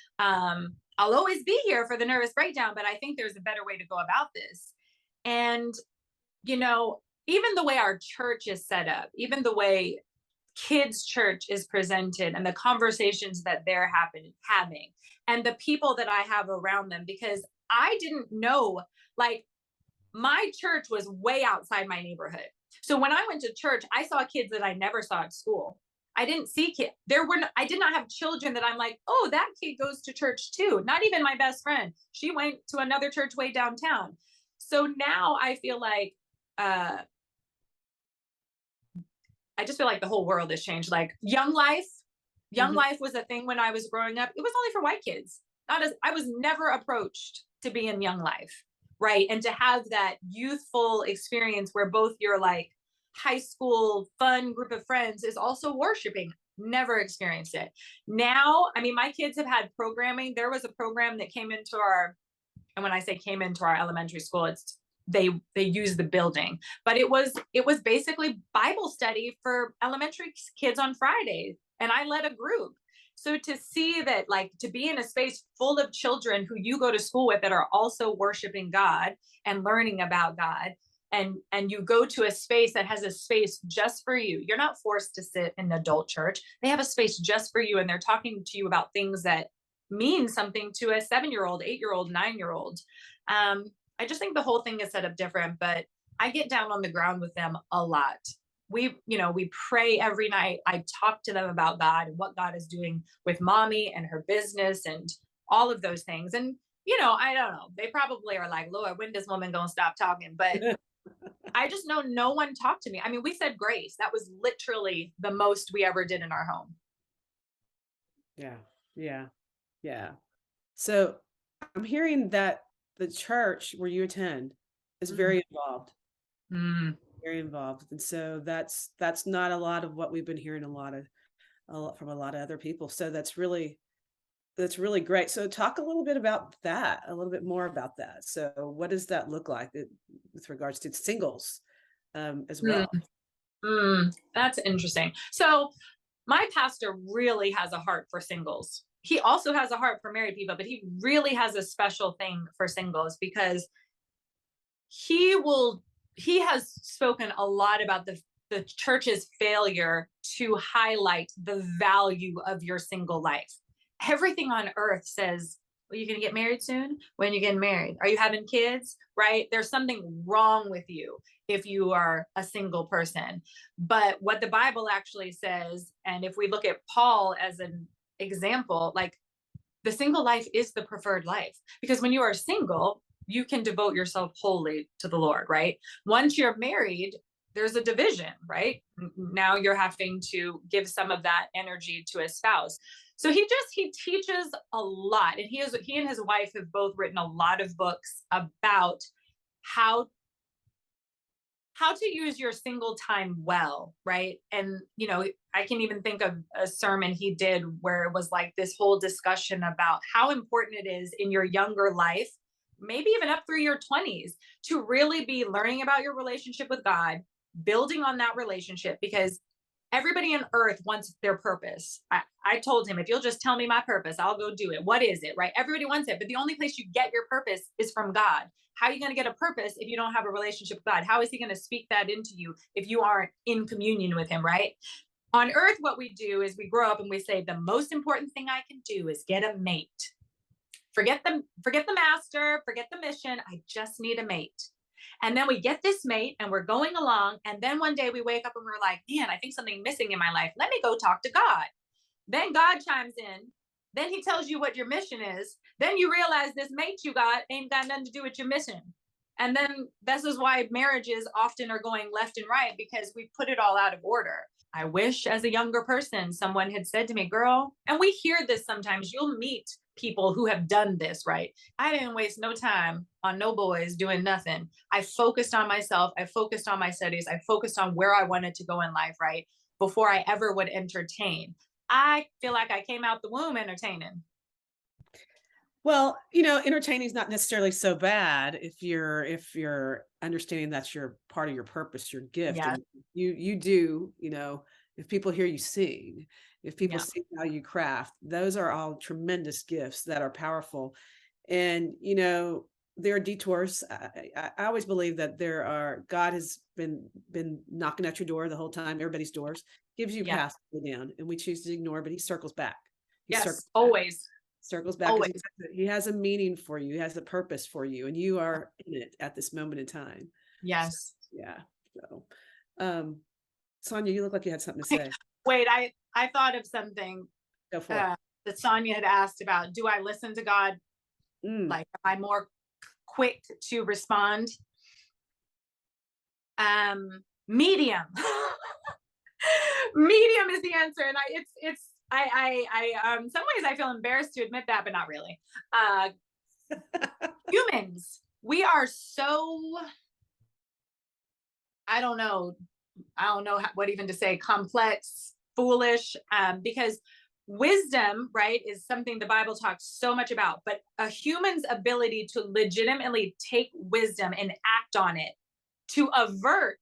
I'll always be here for the nervous breakdown, but I think there's a better way to go about this. And, even the way our church is set up, even the way kids' church is presented and the conversations that they're having and the people that I have around them, because I didn't know, like, my church was way outside my neighborhood. So when I went to church, I saw kids that I never saw at school. I didn't see kids. I did not have children that I'm like, oh, that kid goes to church too. Not even my best friend. She went to another church way downtown. So now I feel like, I just feel like the whole world has changed. Like Young Life was a thing when I was growing up. It was only for white kids. I was never approached to be in Young Life, right? And to have that youthful experience where both your like high school fun group of friends is also worshiping. Never experienced it. Now, I mean, my kids have had programming. There was a program that came into our, and when I say came into our elementary school, it's they use the building, but it was basically Bible study for elementary kids on Fridays, and I led a group. So to see that, like, to be in a space full of children who you go to school with that are also worshiping God and learning about God, and you go to a space that has a space just for you. You're not forced to sit in adult church. They have a space just for you, and they're talking to you about things that mean something to a 7-year-old, 8-year-old, 9-year-old. I just think the whole thing is set up different, but I get down on the ground with them a lot. We pray every night. I talk to them about God and what God is doing with mommy and her business and all of those things. And, I don't know, they probably are like, Lord, when this woman gonna stop talking? But I just know no one talked to me. I mean, we said grace. That was literally the most we ever did in our home. Yeah. Yeah. Yeah. So I'm hearing that the church where you attend is very involved, very involved. And so that's not a lot of what we've been hearing a lot from a lot of other people. So that's really great. So talk a little bit about that, a little bit more about that. So what does that look like with regards to singles as well? That's interesting. So my pastor really has a heart for singles. He also has a heart for married people, but he really has a special thing for singles because he has spoken a lot about the church's failure to highlight the value of your single life. Everything on earth says, well, you're going to get married soon? When are you getting married? Are you having kids? Right? There's something wrong with you if you are a single person. But what the Bible actually says, and if we look at Paul as an example, like, the single life is the preferred life, because when you are single, you can devote yourself wholly to the Lord, right? Once you're married, there's a division, right? Now you're having to give some of that energy to a spouse. So he teaches a lot, and he and his wife have both written a lot of books about how to use your single time well, right? And I can even think of a sermon he did where it was like this whole discussion about how important it is in your younger life, maybe even up through your 20s, to really be learning about your relationship with God, building on that relationship, because everybody on earth wants their purpose. I told him, if you'll just tell me my purpose, I'll go do it. What is it, right? Everybody wants it, but the only place you get your purpose is from God. How are you going to get a purpose if you don't have a relationship with God? How is he going to speak that into you if you aren't in communion with him, right? On earth, what we do is we grow up and we say, the most important thing I can do is get a mate. Forget the master, forget the mission. I just need a mate. And then we get this mate and we're going along. And then one day we wake up and we're like, man, I think something's missing in my life. Let me go talk to God. Then God chimes in. Then he tells you what your mission is. Then you realize this mate you got ain't got nothing to do with your mission. And then this is why marriages often are going left and right, because we put it all out of order. I wish as a younger person, someone had said to me, girl, and we hear this sometimes, you'll meet people who have done this, right? I didn't waste no time on no boys doing nothing. I focused on myself. I focused on my studies. I focused on where I wanted to go in life, right? Before I ever would entertain. I feel like I came out the womb entertaining. Well, entertaining is not necessarily so bad if you're understanding that's your part of your purpose, your gift. Yeah. And you do, if people hear you sing, if people see how you craft, those are all tremendous gifts that are powerful. And, there are detours. I always believe that God has been knocking at your door the whole time, everybody's doors, gives you paths to go down, and we choose to ignore, but he circles back. Always. Circles back. Always. He has a meaning for you. He has a purpose for you, and you are in it at this moment in time. Yes. So, yeah. So, Sonia, you look like you had something to say. Wait, I thought of something. Go for it. That Sonia had asked about. Do I listen to God? Like, am I more quick to respond? Medium. Medium is the answer, and I some ways I feel embarrassed to admit that, but not really. Humans, we are so, I don't know what even to say, complex, foolish, because wisdom, right, is something the Bible talks so much about, but a human's ability to legitimately take wisdom and act on it to avert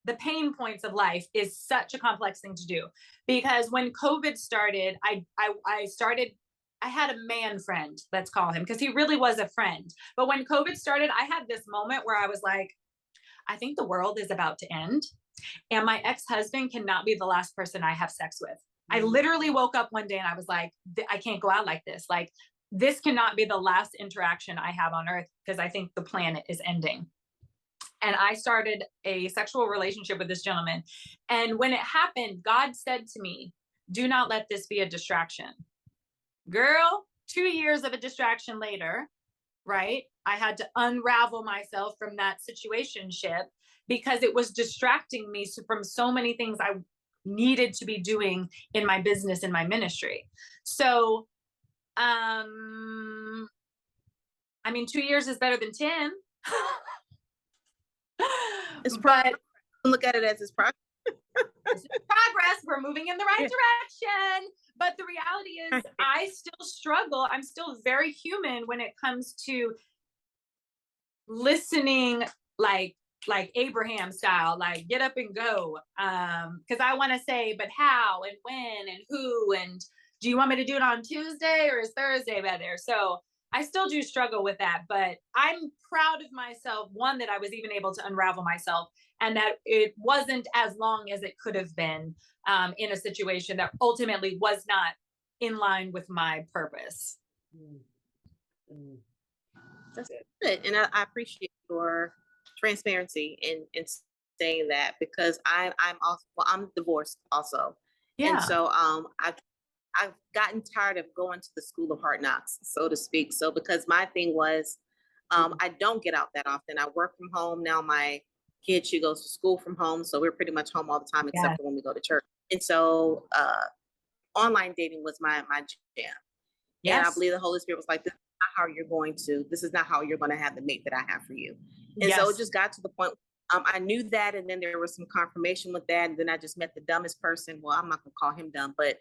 the pain points of life is such a complex thing to do. Because when COVID started, I had a man friend, let's call him, because he really was a friend. But when COVID started, I had this moment where I was like, I think the world is about to end, and my ex-husband cannot be the last person I have sex with. I literally woke up one day and I was like, I can't go out like this. Like, this cannot be the last interaction I have on earth, because I think the planet is ending. And I started a sexual relationship with this gentleman. And when it happened, God said to me, do not let this be a distraction. Girl, 2 years of a distraction later, right? I had to unravel myself from that situationship because it was distracting me from so many things I needed to be doing in my business and my ministry. So, I mean, 2 years is better than 10. It's But look at it as it's progress. It's progress. We're moving in the right direction. But the reality is, I still struggle. I'm still very human when it comes to listening, like Abraham style, like get up and go. Because I want to say, but how and when and who, and do you want me to do it on Tuesday or is Thursday better? So I still do struggle with that, but I'm proud of myself. One, that I was even able to unravel myself, and that it wasn't as long as it could have been in a situation that ultimately was not in line with my purpose. That's good. And I appreciate your transparency in saying that, because I'm also, well, I'm divorced also. Yeah. And so I've gotten tired of going to the school of hard knocks, so to speak. So because my thing was, I don't get out that often. I work from home now. My kid, she goes to school from home, so we're pretty much home all the time except for when we go to church. And so online dating was my jam. Yes. And I believe the Holy Spirit was like, this is not how you're going to have the mate that I have for you. And so it just got to the point, I knew that, and then there was some confirmation with that. And then I just met the dumbest person. Well, I'm not going to call him dumb, but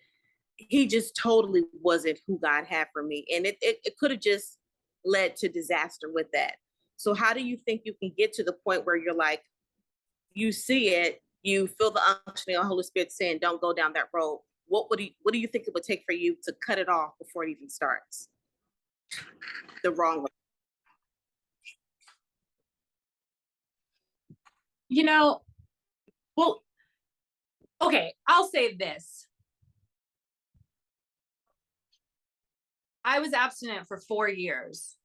he just totally wasn't who God had for me. And it could have just led to disaster with that. So how do you think you can get to the point where you're like, you see it, you feel the unctioning of the Holy Spirit saying, don't go down that road. What do you think it would take for you to cut it off before it even starts? The wrong way. You know, well, okay, I'll say this. I was abstinent for 4 years,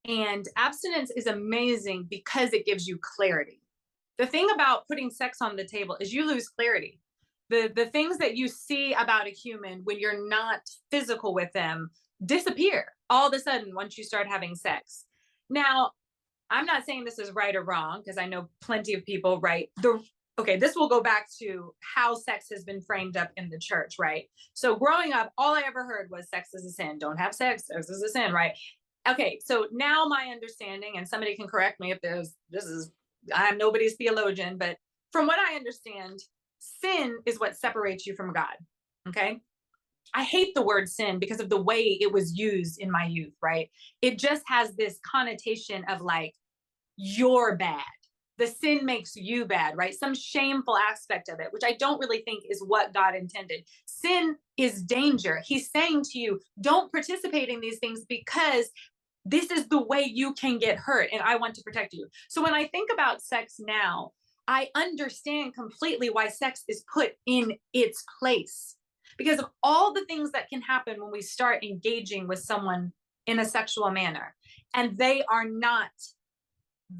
and abstinence is amazing because it gives you clarity. The thing about putting sex on the table is you lose clarity. The things that you see about a human when you're not physical with them disappear all of a sudden once you start having sex. Now, I'm not saying this is right or wrong, because I know plenty of people, right? This will go back to how sex has been framed up in the church, right? So growing up, all I ever heard was sex is a sin. Don't have sex. Sex is a sin, right? Okay, so now my understanding, and somebody can correct me if I'm nobody's theologian, but from what I understand, sin is what separates you from God, okay? I hate the word sin because of the way it was used in my youth, right? It just has this connotation of like, you're bad. The sin makes you bad, right? Some shameful aspect of it, which I don't really think is what God intended. Sin is danger. He's saying to you, don't participate in these things because this is the way you can get hurt, and I want to protect you. So when I think about sex now, I understand completely why sex is put in its place, because of all the things that can happen when we start engaging with someone in a sexual manner, and they are not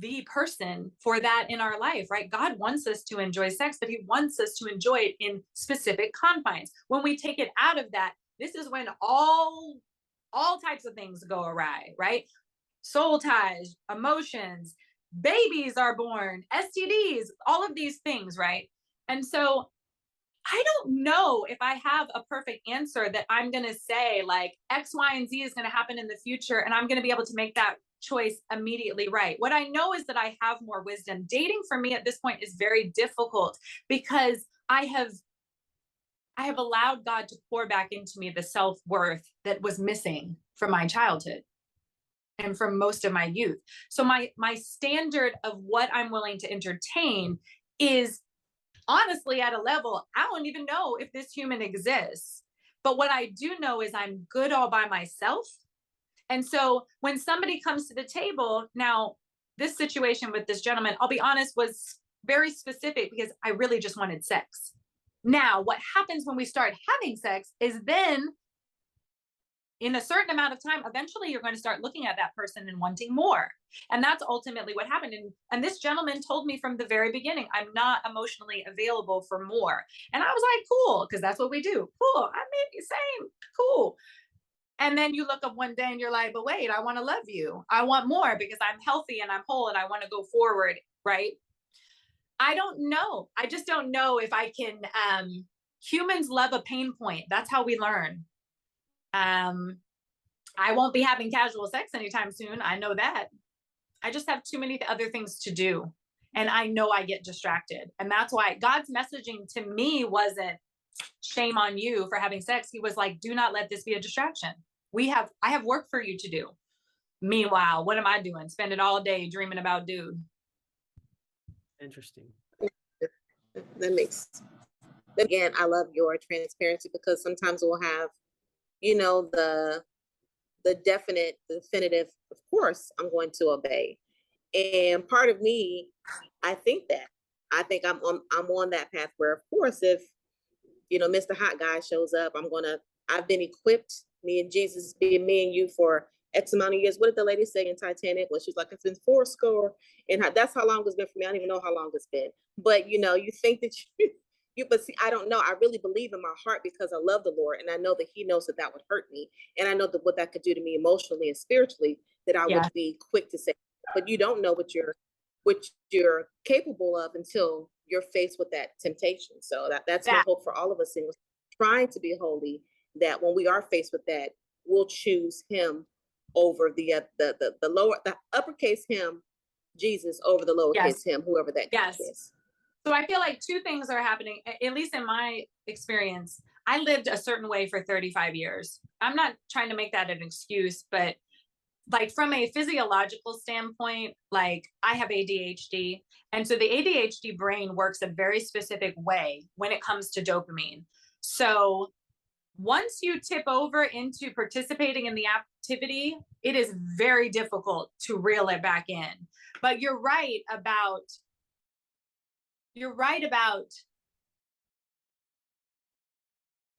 the person for that in our life, right? God wants us to enjoy sex, but he wants us to enjoy it in specific confines. When we take it out of that, this is when all types of things go awry, right? Soul ties, emotions, babies are born, STDs, all of these things, right? And so I don't know if I have a perfect answer that I'm going to say like X, Y, and Z is going to happen in the future, and I'm going to be able to make that choice immediately right. What I know is that I have more wisdom. Dating for me at this point is very difficult because I have I have allowed God to pour back into me the self-worth that was missing from my childhood and from most of my youth. So my standard of what I'm willing to entertain is honestly at a level I don't even know if this human exists. But what I do know is I'm good all by myself. And so when somebody comes to the table, now this situation with this gentleman, I'll be honest, was very specific because I really just wanted sex. Now, what happens when we start having sex is then in a certain amount of time, eventually you're going to start looking at that person and wanting more. And that's ultimately what happened. And this gentleman told me from the very beginning, I'm not emotionally available for more. And I was like, cool, because that's what we do. Cool. I mean, same, cool. And then you look up one day and you're like, but wait, I want to love you. I want more because I'm healthy and I'm whole and I want to go forward. Right. I don't know. I just don't know if I can. Humans love a pain point. That's how we learn. I won't be having casual sex anytime soon. I know that. I just have too many other things to do. And I know I get distracted. And that's why God's messaging to me wasn't shame on you for having sex. He was like, do not let this be a distraction. I have work for you to do. Meanwhile, what am I doing? Spend it all day dreaming about dude. Interesting. That makes, again, I love your transparency because sometimes we'll have, you know, the definitive, of course, I'm going to obey. And part of me, I think I'm on that path where, of course, if, you know, Mr. Hot Guy shows up, I've been equipped, me and Jesus, being me and you for X amount of years. What did the lady say in Titanic? Well, she's like, it's been 80. And that's how long it's been for me. I don't even know how long it's been. But, you know, you think that but see, I don't know. I really believe in my heart because I love the Lord. And I know that he knows that would hurt me. And I know that what that could do to me emotionally and spiritually, that I would be quick to say, but you don't know what you're capable of until you're faced with that temptation. So that's my hope for all of us in trying to be holy, that when we are faced with that, we'll choose him over the uppercase him, Jesus, over the lowercase him, whoever that is. So I feel like two things are happening, at least in my experience. I lived a certain way for 35 years. I'm not trying to make that an excuse, but like from a physiological standpoint, like I have ADHD. And so the ADHD brain works a very specific way when it comes to dopamine. So once you tip over into participating in the activity, it is very difficult to reel it back in. But you're right about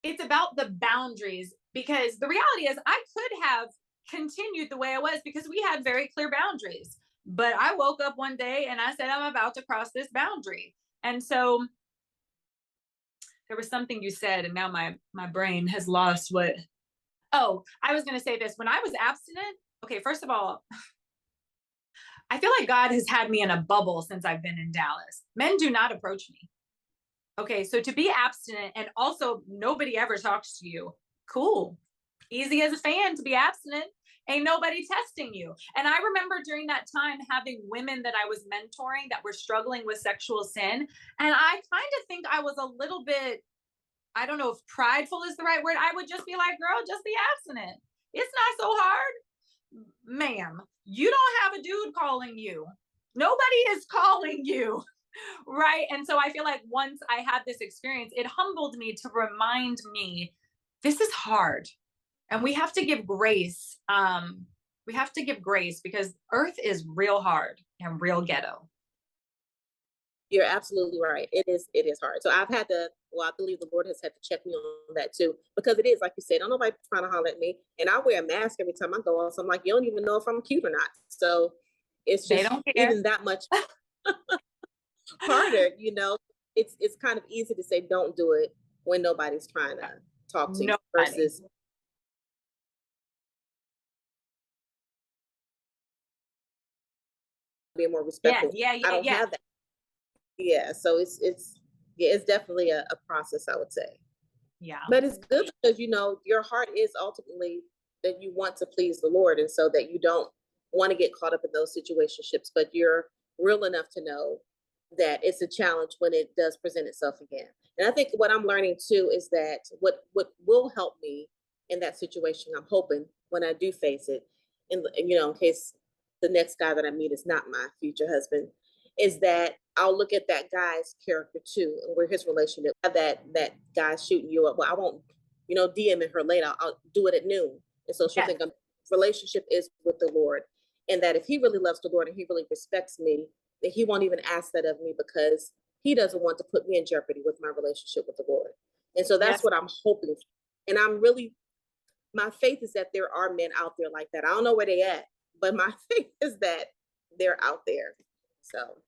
it's about the boundaries, because the reality is I could have continued the way I was because we had very clear boundaries, but I woke up one day and I said, I'm about to cross this boundary. And so there was something you said and now my brain has lost what. Oh, I was going to say this. When I was abstinent, okay, first of all, I feel like God has had me in a bubble since I've been in Dallas. Men do not approach me. Okay, so to be abstinent and also nobody ever talks to you, cool. Easy as a fan to be abstinent. Ain't nobody testing you. And I remember during that time having women that I was mentoring that were struggling with sexual sin. And I kind of think I was a little bit, I don't know if prideful is the right word. I would just be like, girl, just be abstinent. It's not so hard. Ma'am, you don't have a dude calling you. Nobody is calling you. Right. And so I feel like once I had this experience, it humbled me to remind me this is hard and we have to give grace. We have to give grace because earth is real hard and real ghetto. You're absolutely right. It is hard. So I believe the Lord has had to check me on that too, because it is, like you said, I don't know if trying to holler at me, and I wear a mask every time I go on. So I'm like, you don't even know if I'm cute or not. So it's just even that much harder, you know. It's kind of easy to say don't do it when nobody's trying to talk to you versus being more respectful. I don't have that. Yeah, so it's definitely a process, I would say. Yeah. But it's good because, you know, your heart is ultimately that you want to please the Lord, and so that you don't want to get caught up in those situationships, but you're real enough to know that it's a challenge when it does present itself again. And I think what I'm learning too is that what will help me in that situation, I'm hoping when I do face it, in case the next guy that I meet is not my future husband, is that I'll look at that guy's character too, and where his relationship, that guy shooting you up. Well, I won't, DMing her later. I'll do it at noon, and so she'll Yes. think relationship is with the Lord, and that if he really loves the Lord and he really respects me, that he won't even ask that of me because he doesn't want to put me in jeopardy with my relationship with the Lord. And so that's Yes. what I'm hoping. And my faith is that there are men out there like that. I don't know where they at, but my faith is that they're out there. So.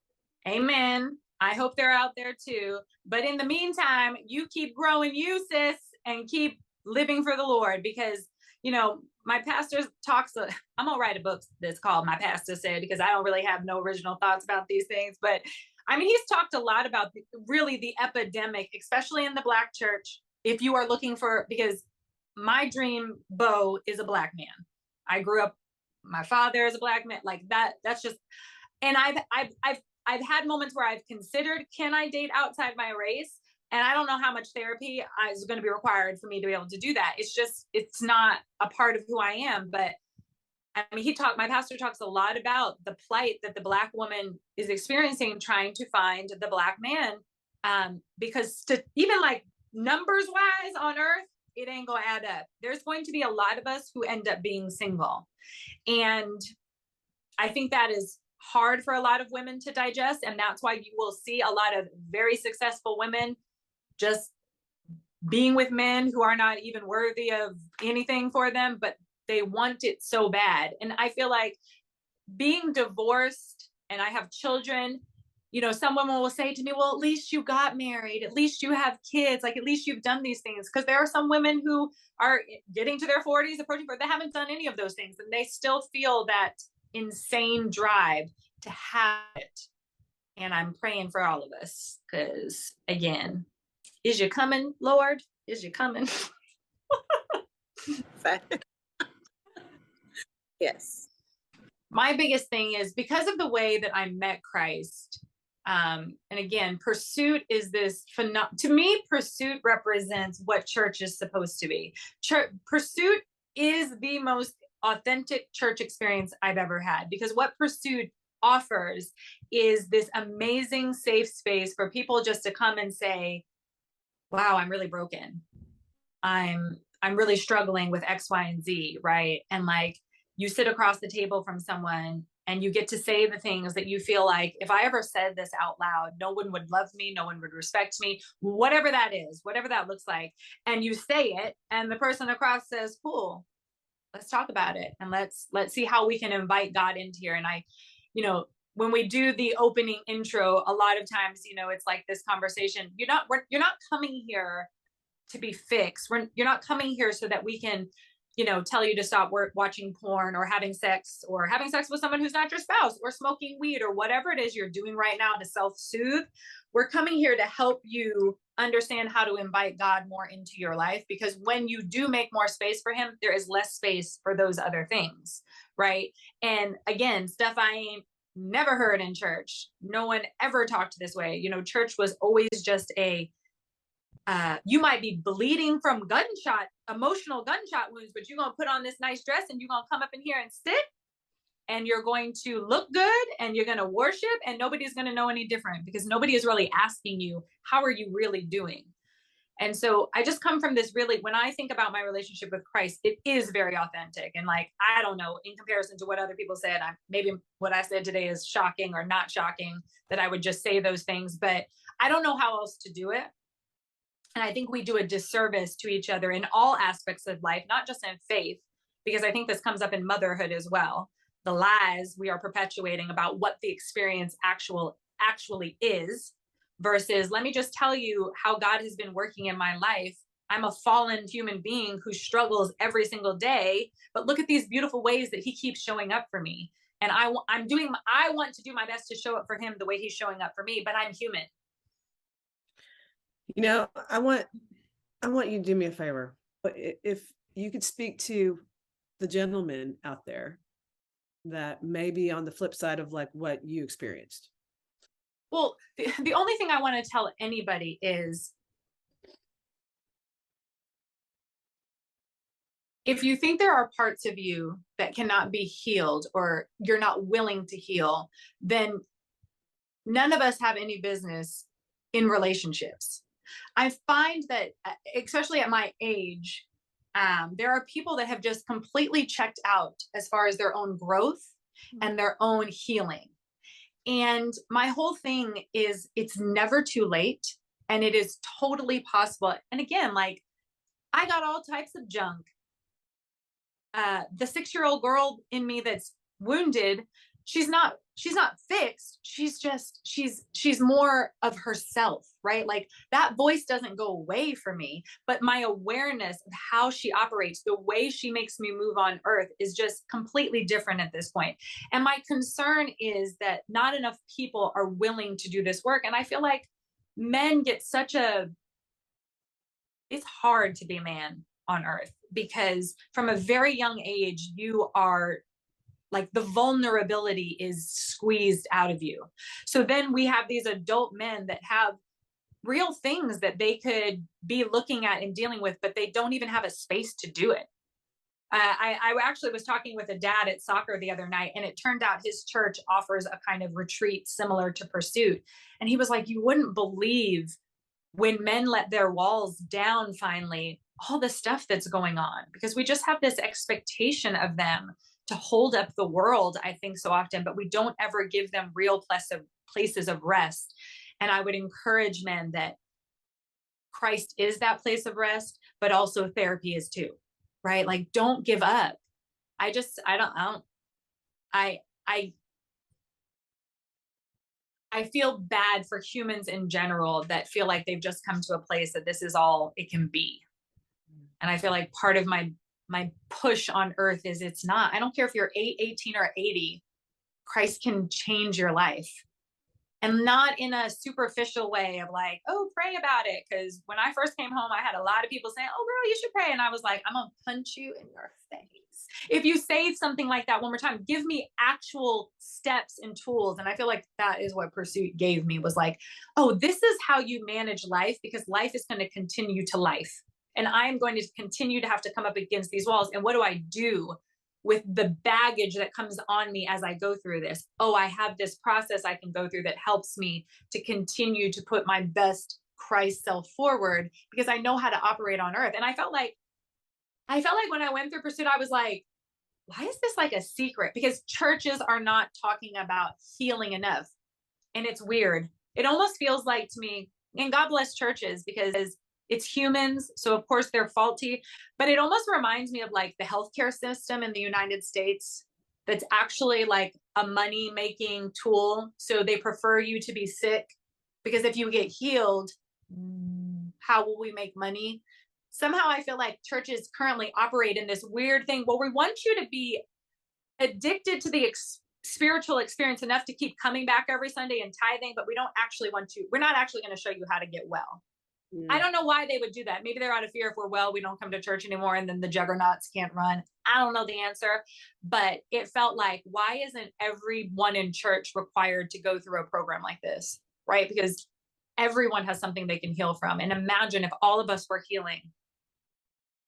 Amen. I hope they're out there too. But in the meantime, you keep growing, you sis, and keep living for the Lord, because my pastor talks. I'm gonna write a book that's called "My Pastor Said," because I don't really have no original thoughts about these things. But I mean, he's talked a lot about really the epidemic, especially in the Black church. If you are looking for, because my dream beau is a Black man. I grew up. My father is a Black man. Like that. That's just. And I've had moments where I've considered, can I date outside my race? And I don't know how much therapy is going to be required for me to be able to do that. It's not a part of who I am. But I mean, my pastor talks a lot about the plight that the Black woman is experiencing trying to find the Black man. Because even like numbers wise on earth, it ain't going to add up. There's going to be a lot of us who end up being single. And I think that is hard for a lot of women to digest. And that's why you will see a lot of very successful women just being with men who are not even worthy of anything for them, but they want it so bad. And I feel like being divorced, and I have children, some women will say to me, well, at least you got married, at least you have kids, like at least you've done these things. Because there are some women who are getting to their 40s, approaching 40, they haven't done any of those things, and they still feel that insane drive to have it. And I'm praying for all of us, because again, is you coming, Lord? Is you coming? Yes. My biggest thing is because of the way that I met Christ. And again, pursuit is this to me, pursuit represents what church is supposed to be. Pursuit is the most authentic church experience I've ever had, because what pursuit offers is this amazing safe space for people just to come and say, wow, I'm really broken. I'm really struggling with X, Y, and Z, right? And like, you sit across the table from someone and you get to say the things that you feel like, if I ever said this out loud, no one would love me, no one would respect me, whatever that is, whatever that looks like. And you say it, and the person across says, cool, let's talk about it. And let's see how we can invite God into here. And when we do the opening intro, a lot of times, it's like this conversation, you're not coming here to be fixed. You're not coming here so that we can, tell you to stop watching porn or having sex with someone who's not your spouse, or smoking weed, or whatever it is you're doing right now to self-soothe. We're coming here to help you understand how to invite God more into your life, because when you do make more space for him, there is less space for those other things, right? And again, stuff I ain't never heard in church. No one ever talked this way. Church was always just you might be bleeding from emotional gunshot wounds, but you're going to put on this nice dress and you're going to come up in here and sit, and you're going to look good, and you're going to worship, and nobody's going to know any different, because nobody is really asking you, how are you really doing? And so I just come from this really, when I think about my relationship with Christ, it is very authentic. And like, I don't know, in comparison to what other people said, maybe what I said today is shocking or not shocking, that I would just say those things, but I don't know how else to do it. And I think we do a disservice to each other in all aspects of life, not just in faith, because I think this comes up in motherhood as well. The lies we are perpetuating about what the experience actually is, versus let me just tell you how God has been working in my life. I'm a fallen human being who struggles every single day, but look at these beautiful ways that he keeps showing up for me. And I want to do my best to show up for him the way he's showing up for me, but I'm human. I want you to do me a favor. If you could speak to the gentleman out there that may be on the flip side of like what you experienced. Well, the only thing I want to tell anybody is, if you think there are parts of you that cannot be healed or you're not willing to heal, then none of us have any business in relationships. I find that, especially at my age, there are people that have just completely checked out as far as their own growth and their own healing. And my whole thing is, it's never too late, and it is totally possible. And again, like, I got all types of junk. The 6-year-old girl in me that's wounded, she's not fixed. She's more of herself, right? Like, that voice doesn't go away for me, but my awareness of how she operates, the way she makes me move on earth, is just completely different at this point. And my concern is that not enough people are willing to do this work. And I feel like men get it's hard to be a man on earth, because from a very young age, you are like, the vulnerability is squeezed out of you. So then we have these adult men that have real things that they could be looking at and dealing with, but they don't even have a space to do it. I actually was talking with a dad at soccer the other night, and it turned out his church offers a kind of retreat similar to Pursuit. And he was like, you wouldn't believe, when men let their walls down finally, all the stuff that's going on, because we just have this expectation of them to hold up the world, I think, so often, but we don't ever give them real places of rest. And I would encourage men that Christ is that place of rest, but also therapy is too, right? Like, don't give up. I feel bad for humans in general that feel like they've just come to a place that this is all it can be. And I feel like part of my push on earth is, it's not. I don't care if you're 8, 18, or 80. Christ can change your life. And not in a superficial way of like, oh, pray about it. Because when I first came home, I had a lot of people saying, oh, girl, you should pray. And I was like, I'm going to punch you in your face if you say something like that one more time. Give me actual steps and tools. And I feel like that is what Pursuit gave me, was like, oh, this is how you manage life, because life is going to continue to life. And I'm going to continue to have to come up against these walls. And what do I do with the baggage that comes on me as I go through this? Oh, I have this process I can go through that helps me to continue to put my best Christ self forward, because I know how to operate on earth. And I felt like when I went through Pursuit, I was like, why is this like a secret? Because churches are not talking about healing enough. And it's weird. It almost feels like to me, and God bless churches, because it's humans, so of course they're faulty, but it almost reminds me of like the healthcare system in the United States, that's actually like a money-making tool. So they prefer you to be sick, because if you get healed, how will we make money? Somehow I feel like churches currently operate in this weird thing where we want you to be addicted to the spiritual experience enough to keep coming back every Sunday and tithing, but we're not actually going to show you how to get well. I don't know why they would do that. Maybe they're out of fear, if we're well, we don't come to church anymore, and then the juggernauts can't run. I don't know the answer, but it felt like, why isn't everyone in church required to go through a program like this, right? Because everyone has something they can heal from. And imagine if all of us were healing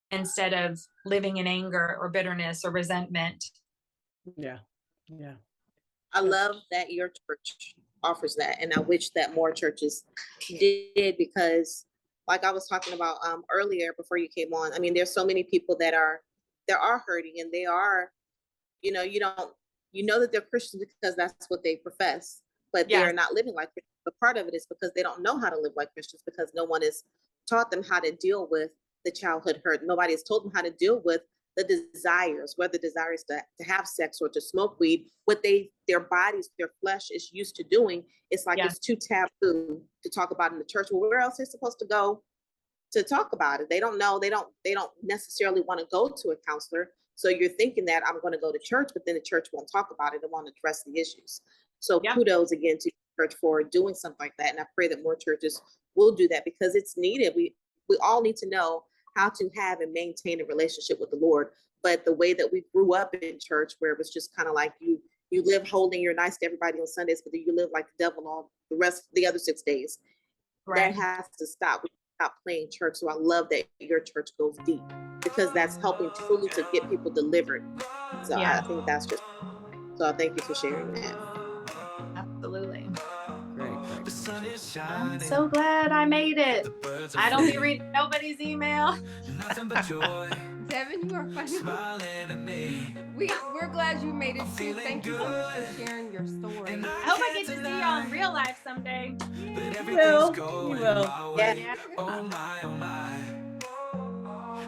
instead of living in anger or bitterness or resentment. Yeah. Yeah. I love that your church offers that, and I wish that more churches did, because like I was talking about earlier before you came on, I mean, there's so many people that are hurting, and they are, you know that they're Christians because that's what they profess, but they are not living like Christians. But part of it is because they don't know how to live like Christians, because no one has taught them how to deal with the childhood hurt. Nobody has told them how to deal with the desires, whether desires to have sex or to smoke weed, what their bodies, their flesh is used to doing. It's like, it's too taboo to talk about in the church. Well, where else are they supposed to go to talk about it? They don't know. They don't necessarily want to go to a counselor. So you're thinking that I'm going to go to church, but then the church won't talk about it and won't address the issues. So kudos again to church for doing something like that. And I pray that more churches will do that, because it's needed. We all need to know how to have and maintain a relationship with the Lord. But the way that we grew up in church, where it was just kind of like You live holding, you're nice to everybody on Sundays, but then you live like the devil on the other 6 days. Right. That has to stop. We stop playing church. So I love that your church goes deep, because that's helping truly to get people delivered. So Yeah. I think that's just, so I thank you for sharing that. Absolutely. Great. I'm so glad I made it. I don't be reading nobody's email. Devin, you are funny. We're glad you made it too. Thank you so much for sharing your story. I hope I get to see y'all in real life someday. You will. Yeah. Oh my.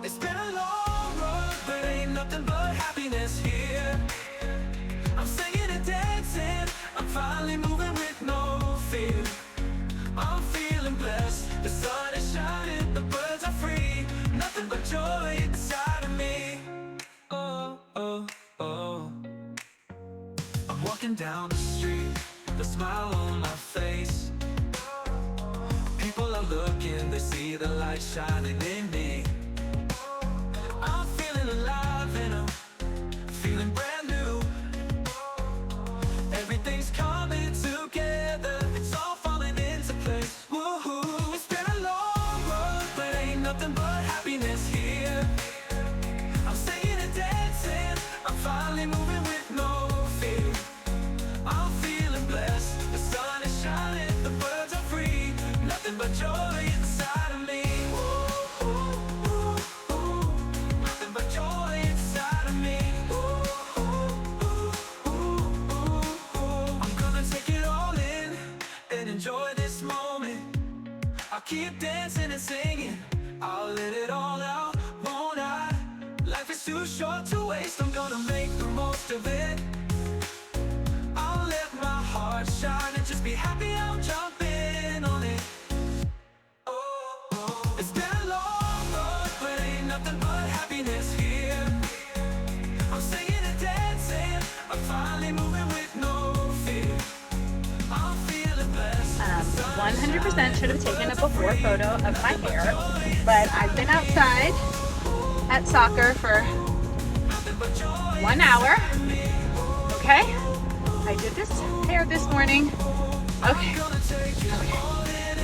It's been a long road, but ain't nothing but happiness here. I'm singing and dancing, I'm finally moving with no fear. I'm feeling blessed, the sun is shining, the birds are free. Nothing but joy inside of me. Oh, oh, oh. I'm walking down the street, the smile on my face. People are looking, they see the light shining in me. I'm feeling alive and I'm feeling brand new. Everything's coming together, it's all falling into place. Woohoo! It's been a long road, but ain't nothing but happiness here. I'm singing and dancing, I'm finally moving with no fear. I'm feeling blessed, the sun is shining, the birds are free. Nothing but joy inside of me. Ooh, ooh, ooh, ooh. Nothing but joy inside of me. Ooh, ooh, ooh, ooh, ooh. I'm gonna take it all in and enjoy this moment. I'll keep dancing and singing, I'll let it all out, won't I? Life is too short to waste, I'm gonna make the most of it. I'll let my heart shine and just be happy, I'll jump in on it. Oh, oh. It's been a long road, but ain't nothing but happiness here. I'm singing and dancing, I'm finally moving with no fear. I'm feeling blessed. 100% should have taken a before photo of my hair, but I've been outside at soccer for 1 hour. Okay, I did this hair this morning. Okay.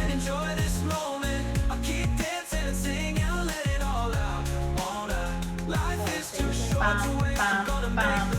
Enjoy this moment. I'll keep dancing and singing, I'll let it all out. Life is too short to waste. I'm gonna make the